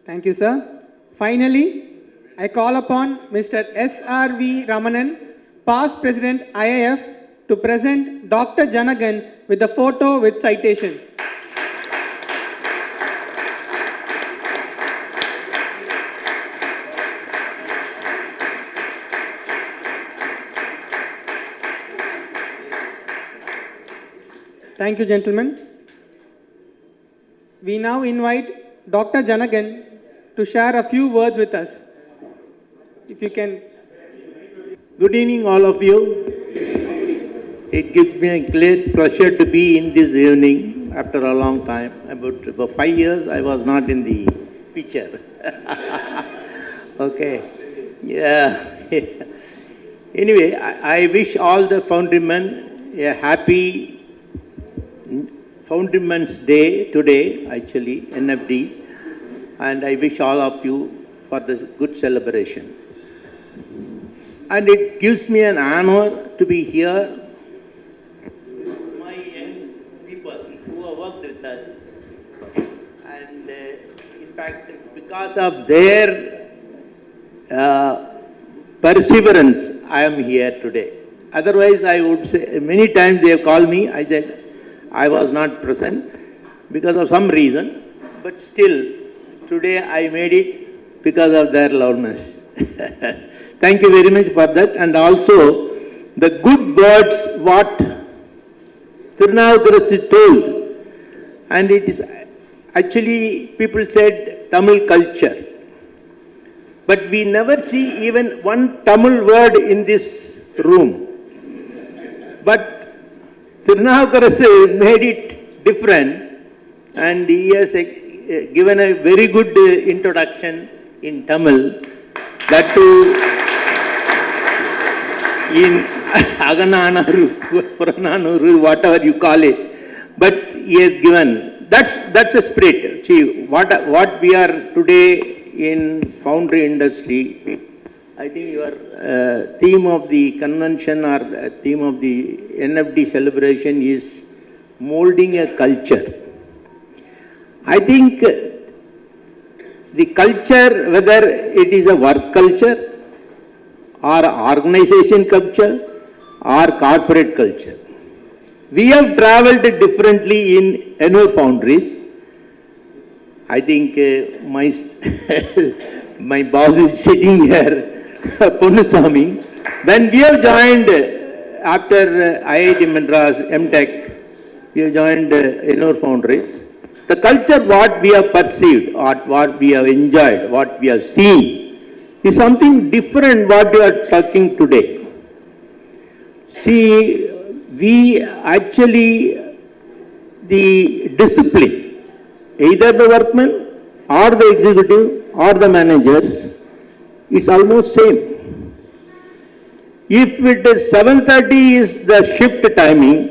Thank you, sir. Finally, I call upon Mr. S.R.V. Ramanan, past President IAF, to present Dr. Janagan with a photo with citation. Thank you, gentlemen. We now invite Dr. Janagan to share a few words with us. If you can. Good evening, all of you. It gives me a great pleasure to be in this evening after a long time. About 5 years, I was not in the picture. Okay. Yeah. Anyway, I wish all the Foundrymen a happy Foundrymen's Day today, actually, NFD. And I wish all of you for this good celebration. And it gives me an honor to be here. My young people who have worked with us fact, because of their perseverance, I am here today. Otherwise, I would say, many times they have called me, I said, I was not present because of some reason, but still, today I made it because of their loudness. Thank you very much for that, and also the good words what Tirunavakarasi told, and it is actually, people said Tamil culture, but we never see even one Tamil word in this room. But Tirunavakarasi made it different, and he has given a very good introduction in Tamil, that too in Agananuru, Purananuru, whatever you call it, but he has given, that's a spirit. See, what we are today in foundry industry, I think your theme of the convention or theme of the NFD celebration is molding a culture. I think the culture, whether it is a work culture or organization culture or corporate culture, we have travelled differently in Ennore foundries. I think my boss is sitting here, Ponnuswamy. When we have joined after IIT Madras, MTech, we have joined Ennore foundries. The culture what we have perceived, or what we have enjoyed, what we have seen, is something different what we are talking today. See, we actually, the discipline, either the workmen or the executive or the managers, it's almost same. If it is 7:30 is the shift timing,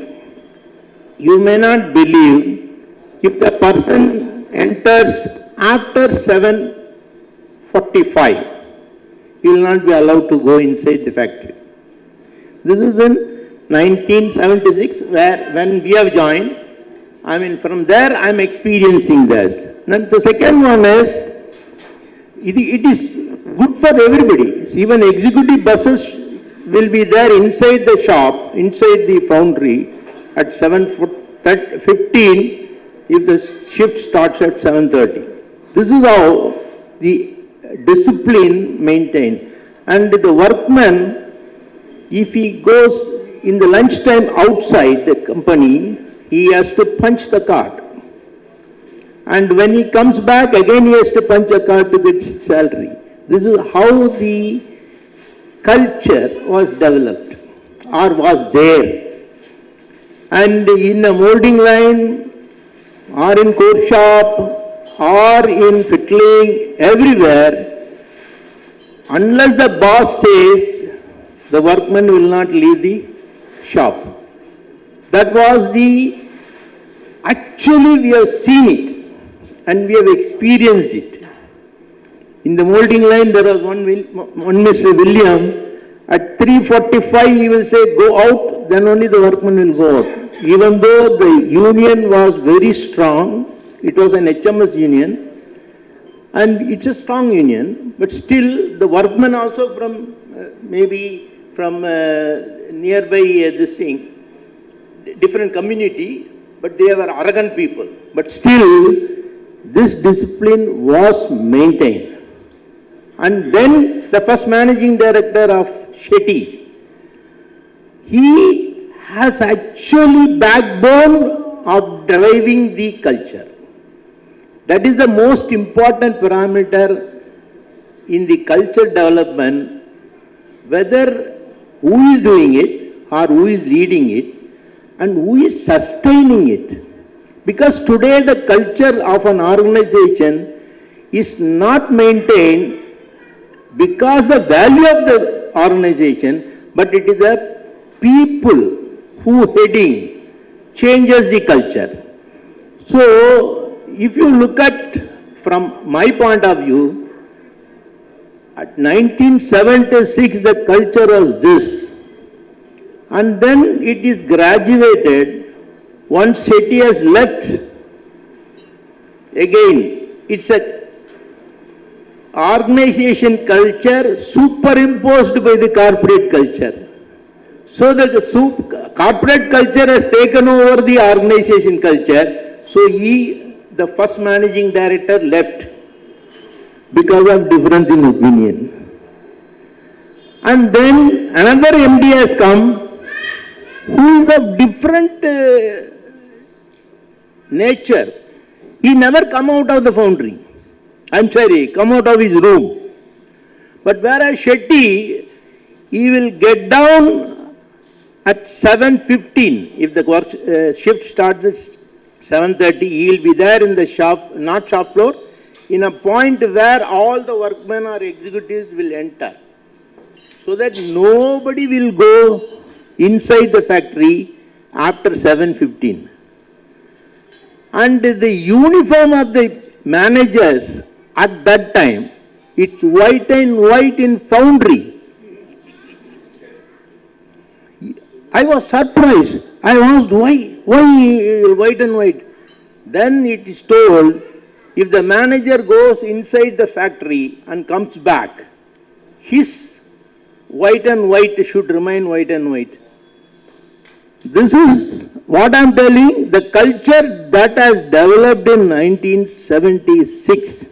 you may not believe if the person enters after 7:45, he will not be allowed to go inside the factory. This is in 1976, when we have joined. I mean, from there I am experiencing this. And the second one is, it is good for everybody. Even executive buses will be there inside the shop, inside the foundry at 7:15 if the shift starts at 7:30. This is how the discipline maintained. And the workman, if he goes in the lunchtime outside the company, he has to punch the card. And when he comes back, again he has to punch a card to get his salary. This is how the culture was developed or was there. And in a molding line or in core shop or in fittling, everywhere, unless the boss says, the workman will not leave the shop. That was actually we have seen it and we have experienced it. In the molding line, there was one Mr. William, at 3:45 he will say, go out, then only the workman will go out. Even though the union was very strong, it was an HMS union, and it's a strong union, but still the workmen also from maybe from nearby this thing, different community, but they were arrogant people. But still, this discipline was maintained. And then the first managing director of Shetty, he has actually backbone of driving the culture. That is the most important parameter in the culture development, whether who is doing it or who is leading it and who is sustaining it. Because today the culture of an organization is not maintained because the value of the organization, but it is the people who heading changes the culture. So, if you look at from my point of view, at 1976 the culture was this, and then it is graduated. Once Shetty has left, again it's a organization culture superimposed by the corporate culture. So the corporate culture has taken over the organization culture. So the first managing director left because of difference in opinion. And then another MD has come who is of different nature. He never come out of the foundry. I'm sorry, come out of his room. But whereas Shetty, he will get down at 7:15. If the work, shift starts at 7:30, he will be there in the shop, not shop floor, in a point where all the workmen or executives will enter. So that nobody will go inside the factory after 7:15. And the uniform of the managers at that time, it's white and white in Foundry. I was surprised. I asked why white and white? Then it is told, if the manager goes inside the factory and comes back, his white and white should remain white and white. This is what I am telling, the culture that has developed in 1976.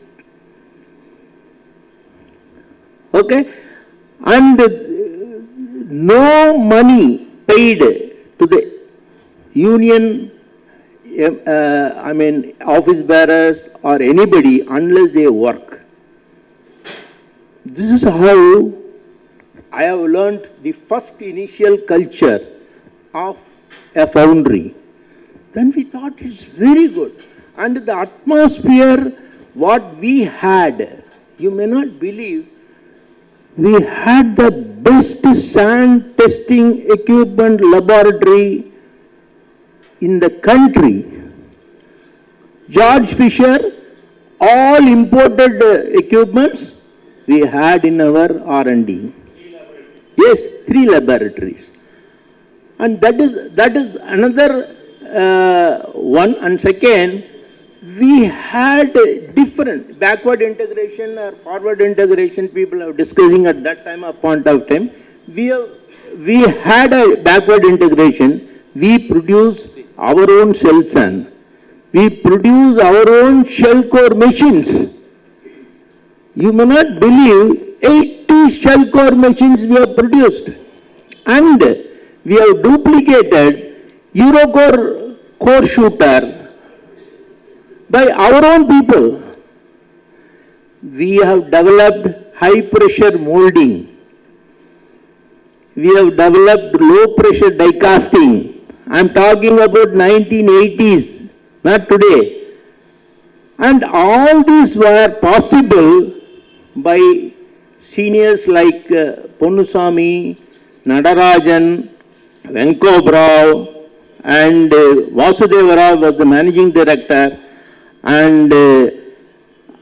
Okay? And no money paid to the union, office bearers or anybody unless they work. This is how I have learnt the first initial culture of a foundry. Then we thought it's very good. And the atmosphere, what we had, you may not believe, we had the best sand testing equipment laboratory in the country. George Fisher, all imported equipments we had in our R&D. Yes, 3 laboratories. And that is another one. And second, we had different backward integration or forward integration. People are discussing at that time, a point of time. We had a backward integration. We produce our own cell sand. We produce our own shell core machines. You may not believe, 80 shell core machines we have produced. And we have duplicated Eurocore core shooter by our own people. We have developed high pressure molding. We have developed low pressure die casting. I am talking about 1980s, not today. And all these were possible by seniors like Ponnusamy, Nadarajan, Venkobrao, and Vasudeva Rao was the managing director, and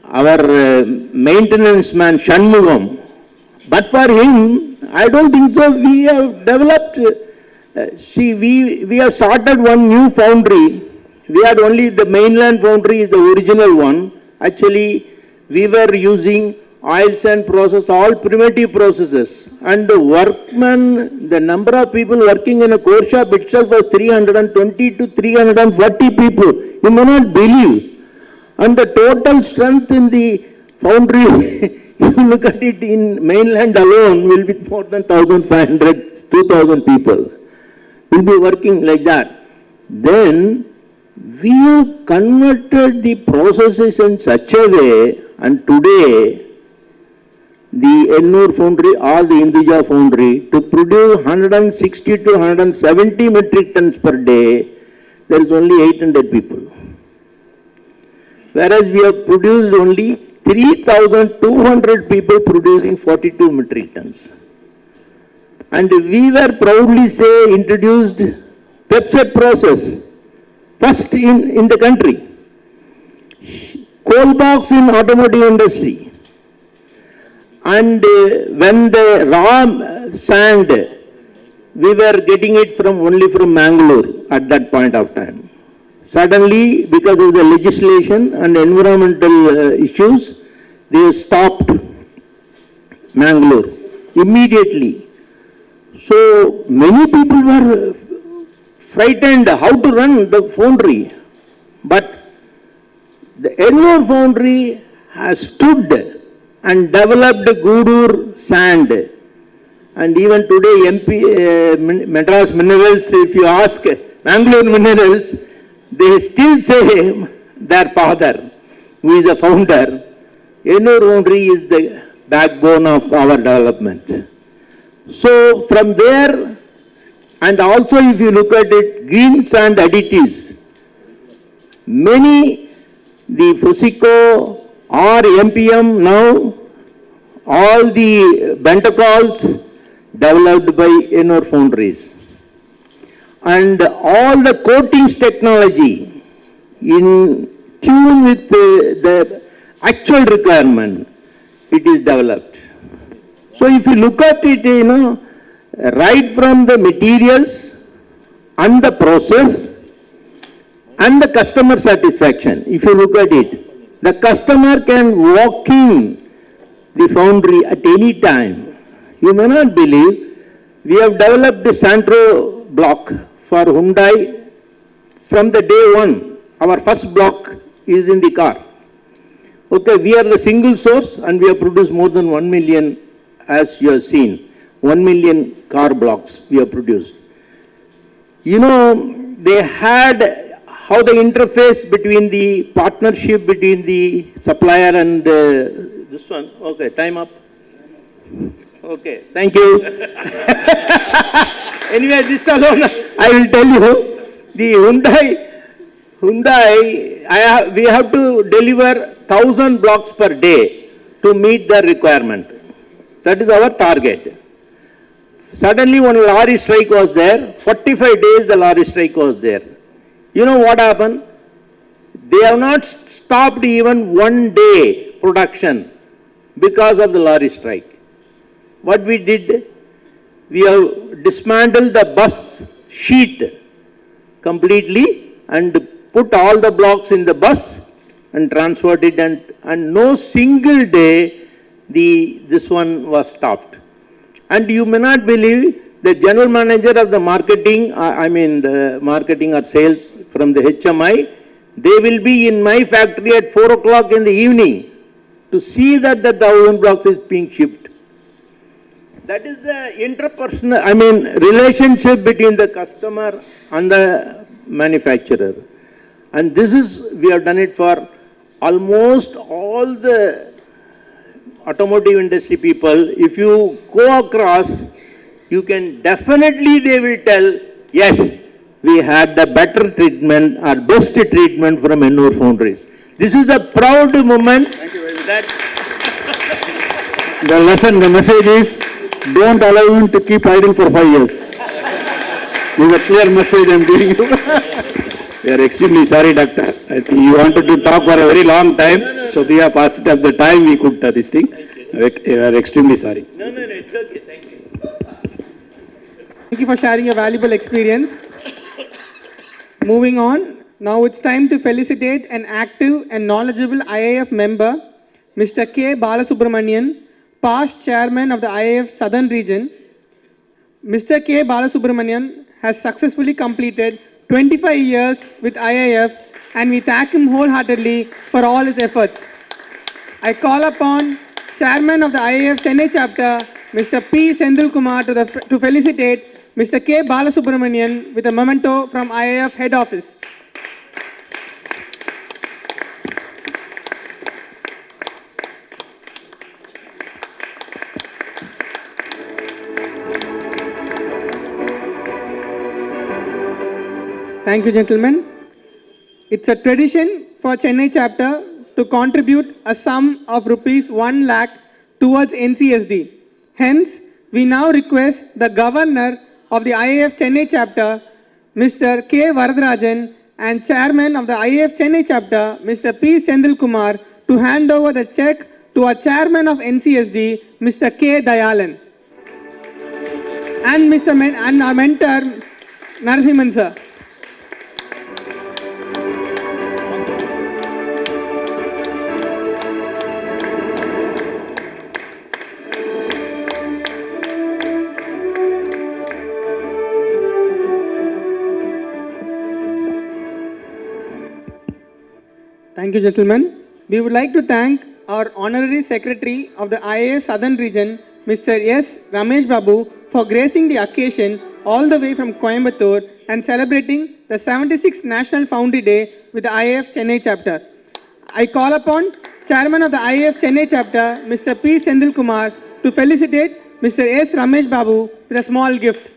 our maintenance man Shanmugam. But for him, I don't think so. We have developed, we have started one new foundry. We had only the mainland foundry is the original one. Actually, we were using oil sand process, all primitive processes. And the workmen, the number of people working in a core shop itself was 320 to 340 people. You may not believe. And the total strength in the foundry, if you look at it in mainland alone, will be more than 1,500, 2,000 people will be working like that. Then we have converted the processes in such a way, and today the Ennur foundry or the Induja foundry to produce 160 to 170 metric tons per day, there is only 800 people. Whereas we have produced only 3,200 people producing 42 metric tons. And we were proudly introduced pepset process, first in the country. Coal box in automotive industry. And when the raw sand, we were getting it only from Mangalore at that point of time. Suddenly, because of the legislation and environmental issues, they stopped Mangalore immediately. So many people were frightened how to run the foundry. But the Ennore Foundry has stood and developed Gudur sand. And even today, Madras Minerals, if you ask Mangalore Minerals, they still say their father, who is the founder. Ennore Foundry is the backbone of our development. So from there, and also if you look at it, green sand additives, many, the Fusico or MPM now, all the Bentacols developed by Ennore Foundries. And all the coatings technology in tune with the actual requirement, it is developed. So if you look at it, right from the materials and the process and the customer satisfaction, if you look at it, the customer can walk in the foundry at any time. You may not believe, we have developed the Santro block for Hyundai from the day one. Our first block is in the car. Okay, we are the single source and we have produced more than 1 million, as you have seen, 1 million car blocks we have produced. They had how the interface between the partnership between the supplier and this one. Okay, time up. Okay, thank you. Anyway, this alone, I will tell you, the Hyundai, we have to deliver 1,000 blocks per day to meet the requirement. That is our target. Suddenly one lorry strike was there, 45 days the lorry strike was there. You know what happened? They have not stopped even 1 day production because of the lorry strike. What we did, we have dismantled the bus sheet completely and put all the blocks in the bus and transferred it, and no single day this one was stopped. And you may not believe, the general manager of the marketing, the marketing or sales from the HMI, they will be in my factory at 4 o'clock in the evening to see that the 1,000 blocks is being shipped. That is the interpersonal, relationship between the customer and the manufacturer. And this is, we have done it for almost all the automotive industry people. If you go across, you can definitely, they will tell, yes, we had the better treatment or best treatment from Ennore Foundries. This is a proud moment. Thank you very much. The message is, don't allow him to keep idle for 5 years. This is a clear message I am giving you. We are extremely sorry, Doctor. I think you wanted to talk for a very long time, so we have passed up the time we could this thing. We are extremely sorry. No, it's okay. Thank you. Thank you for sharing your valuable experience. Moving on, now it's time to felicitate an active and knowledgeable IAF member, Mr. K. Balasubramanian, past chairman of the IAF Southern Region. Mr. K. Balasubramanian has successfully completed 25 years with IAF, and we thank him wholeheartedly for all his efforts. I call upon Chairman of the IAF Chennai chapter, Mr. P. Kumar, to felicitate Mr. K. Balasubramanian with a memento from IAF head office. Thank you, gentlemen. It's a tradition for Chennai chapter to contribute a sum of rupees 1 lakh towards NCSD. Hence, we now request the Governor of the IAF Chennai chapter, Mr. K. Varadarajan, and Chairman of the IAF Chennai chapter, Mr. P. Kumar, to hand over the check to our Chairman of NCSD, Mr. K. Dayalan, and our mentor, Narasimhan sir. Thank you, gentlemen. We would like to thank our Honorary Secretary of the IAF Southern Region, Mr. S. Ramesh Babu, for gracing the occasion all the way from Coimbatore and celebrating the 76th National Foundry Day with the IAF Chennai chapter. I call upon Chairman of the IAF Chennai chapter, Mr. P. Sendil Kumar, to felicitate Mr. S. Ramesh Babu with a small gift.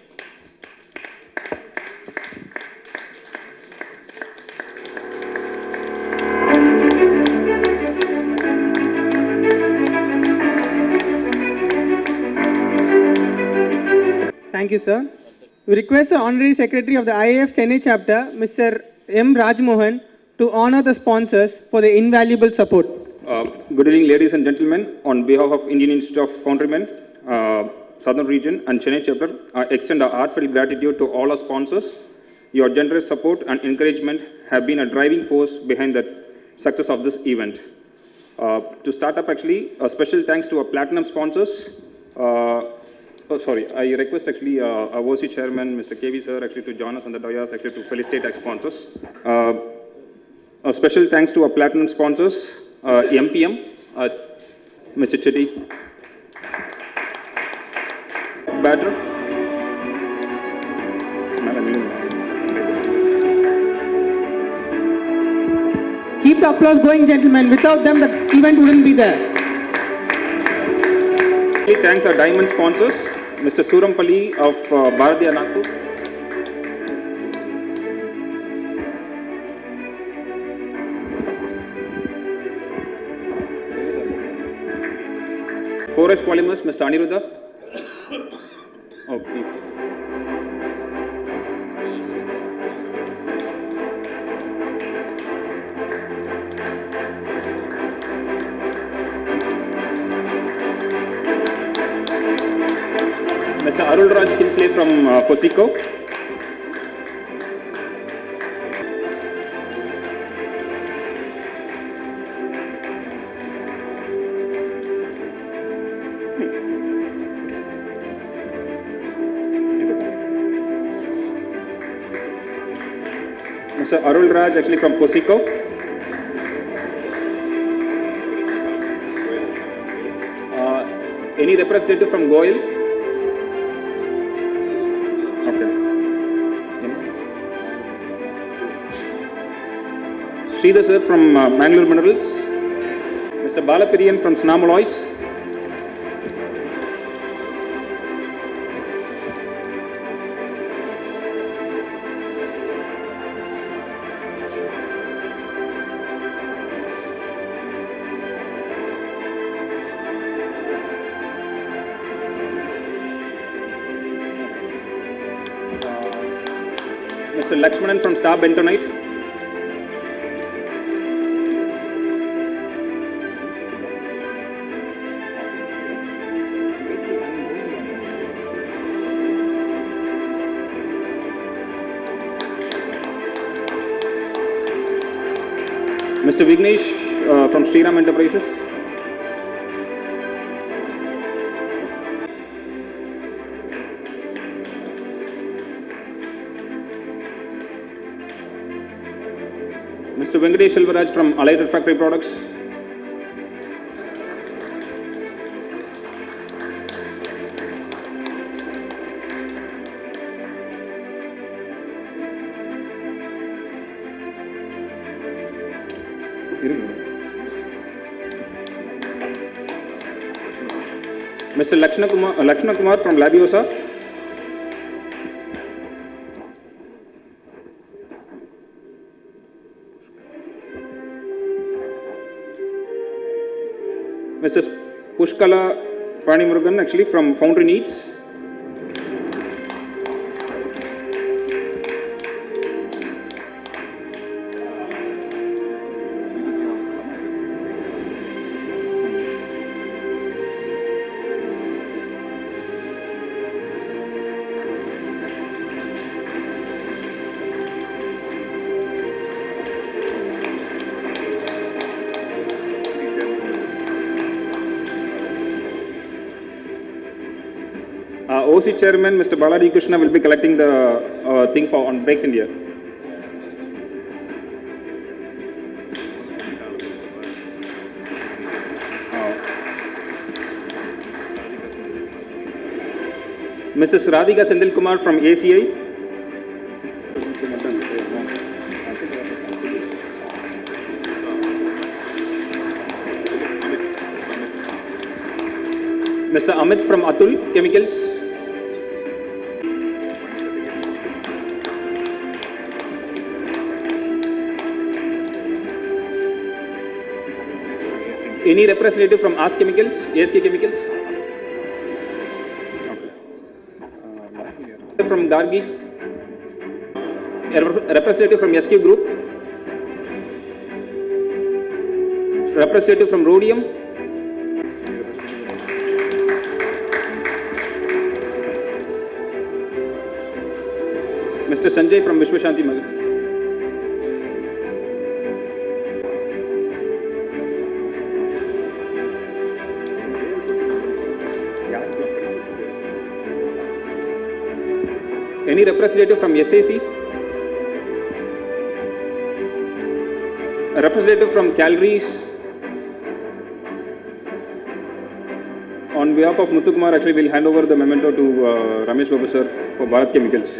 Thank you, sir. We request the Honorary Secretary of the IAF Chennai chapter, Mr. M. Rajmohan, to honor the sponsors for their invaluable support. Good evening, ladies and gentlemen. On behalf of Indian Institute of Foundrymen, Southern Region and Chennai chapter, I extend our heartfelt gratitude to all our sponsors. Your generous support and encouragement have been a driving force behind the success of this event. To start up, actually, a special thanks to our platinum sponsors. I request actually our OC Chairman, Mr. KV sir, actually to join us on the dais, actually to felicitate our sponsors. A special thanks to our platinum sponsors, MPM, Mr. Chetty, Badr, Keep the applause going, gentlemen. Without them, the event wouldn't be there. Thanks our diamond sponsors, Mr. Surampalli of Bharatiya Nagpur, Forest Polymers, Mr. Aniruddha. Okay. Mr. Arul Raj Kinsley from Fosico. Mr. Arul Raj actually from Fosico. Any representative from Goyal? Okay. Sridhar sir from Mangalore Minerals. Mr. Balapiriyan from Snamaloys. Mr. Lakshmanan from Star Bentonite. Mr. Vignesh from Sriram Enterprises. Mr. Venkatesh Silvaraj from Allied Refractory Products. Mr. Lakshna Kumar from Labiosa. Mr. Pushkala Panimurugan actually from Foundry Needs. OC Chairman, Mr. P Krishnan will be collecting the thing for on Breaks India. Mrs. Radhika Sendilkumar from ACI. Mr. Amit from Atul Chemicals. Any representative from ASK Chemicals, ASK Chemicals? From Gargi? A representative from SQ Group? Representative from Rhodium? Mr. Sanjay from Vishwashanti Magar. Any representative from SAC? A representative from Calories? On behalf of Muthukumar, actually we'll hand over the memento to Ramesh Babu sir for Bharat Chemicals.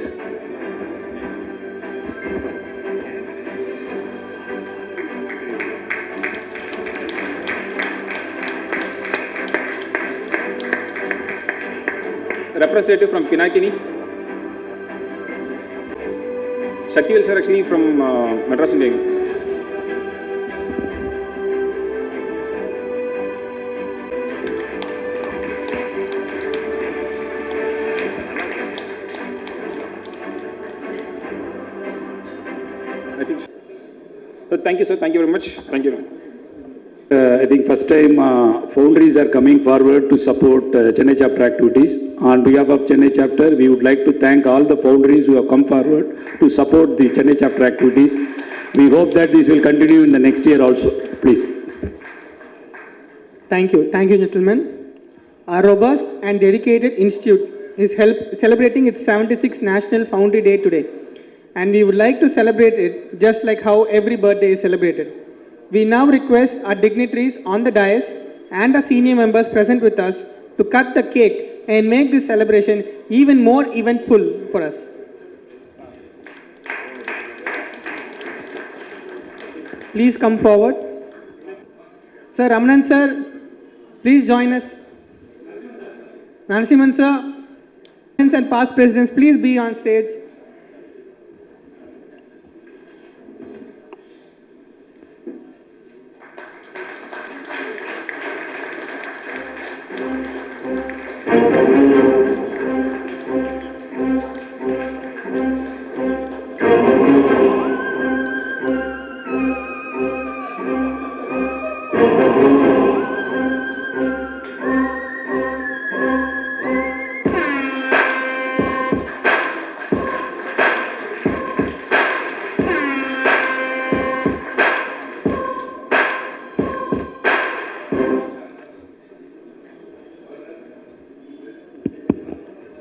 Representative from Pinakini. Shakil sir actually from Madras India. I think. So thank you sir, thank you very much. Thank you. I think first time Foundries are coming forward to support Chennai chapter activities. On behalf of Chennai chapter, we would like to thank all the Foundries who have come forward to support the Chennai chapter activities. We hope that this will continue in the next year also. Please. Thank you, gentlemen. Our robust and dedicated institute is celebrating its 76th National Foundry Day today. And we would like to celebrate it just like how every birthday is celebrated. We now request our dignitaries on the dais and the senior members present with us to cut the cake and make this celebration even more eventful for us. Please come forward. Sir, Ramanan sir, please join us. Narasimhan sir, and past presidents, please be on stage.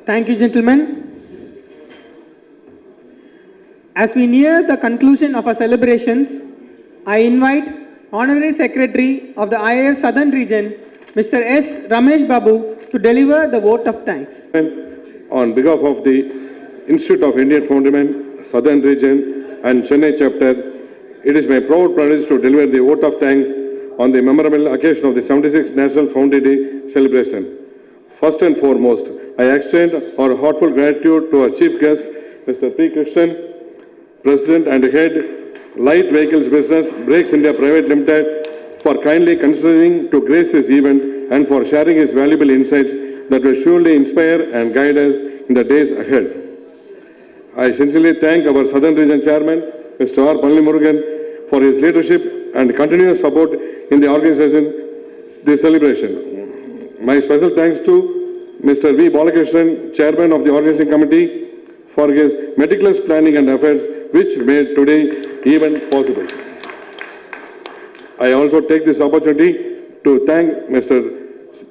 Thank you, gentlemen. As we near the conclusion of our celebrations, I invite Honorary Secretary of the IAF Southern Region, Mr. S. Ramesh Babu, to deliver the vote of thanks. On behalf of the Institute of Indian Foundrymen, Southern Region and Chennai chapter, it is my proud privilege to deliver the vote of thanks on the memorable occasion of the 76th National Foundry Day celebration. First and foremost, I extend our heartfelt gratitude to our chief guest, Mr. P Krishnan, President and Head, Light Vehicles Business, Brakes India Private Limited, for kindly considering to grace this event and for sharing his valuable insights that will surely inspire and guide us in the days ahead. I sincerely thank our Southern Region Chairman, Mr. R. Murugan, for his leadership and continuous support in the organization this celebration. My special thanks to Mr. V. Balakrishnan, Chairman of the Organizing Committee, for his meticulous planning and efforts which made today even possible. I also take this opportunity to thank Mr.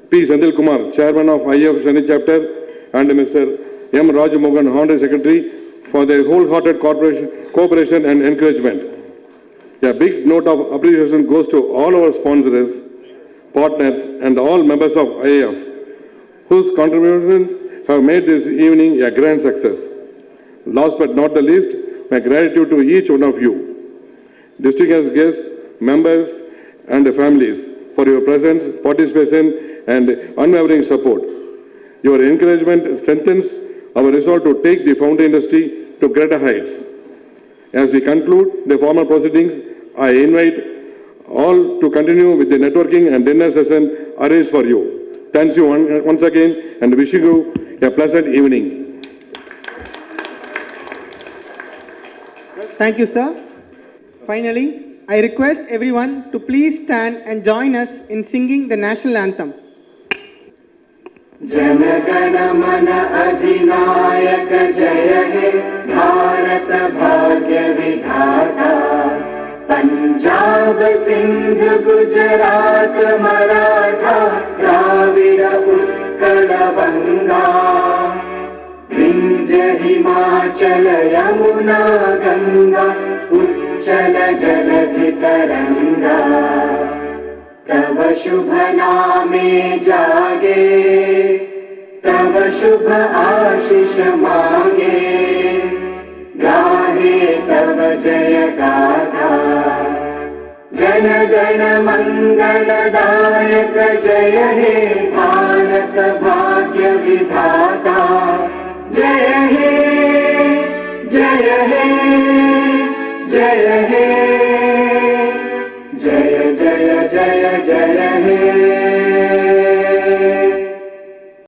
P. Sendilkumar, Chairman of IAF Chennai Chapter, and Mr. M. Rajamohan, Honorary Secretary, for their wholehearted cooperation and encouragement. A big note of appreciation goes to all our sponsors, partners, and all members of IAF, whose contributions have made this evening a grand success. Last but not the least, my gratitude to each one of you, distinguished guests, members, and families for your presence, participation, and unwavering support. Your encouragement strengthens our resolve to take the foundry industry to greater heights. As we conclude the formal proceedings, I invite all to continue with the networking and dinner session arranged for you. Thanks you once again and wishing you a pleasant evening. Thank you, sir. Finally, I request everyone to please stand and join us in singing the national anthem. जनगण मन अधिनायक जय हे भारत भाग्य विधाता पंजाब सिंध गुजरात मराठा द्राविड़ उत्कल बंगा विंध्य हिमाचल यमुना गंगा उच्चल जलधि तरंगा तव शुभ नामे जागे तव शुभ आशीष मांगे गाहे तव जय गाथा जन गण मंगलदायक जय हे भारत भाग्य विधाता जय हे जय हे जय हे जय जय जय जय हे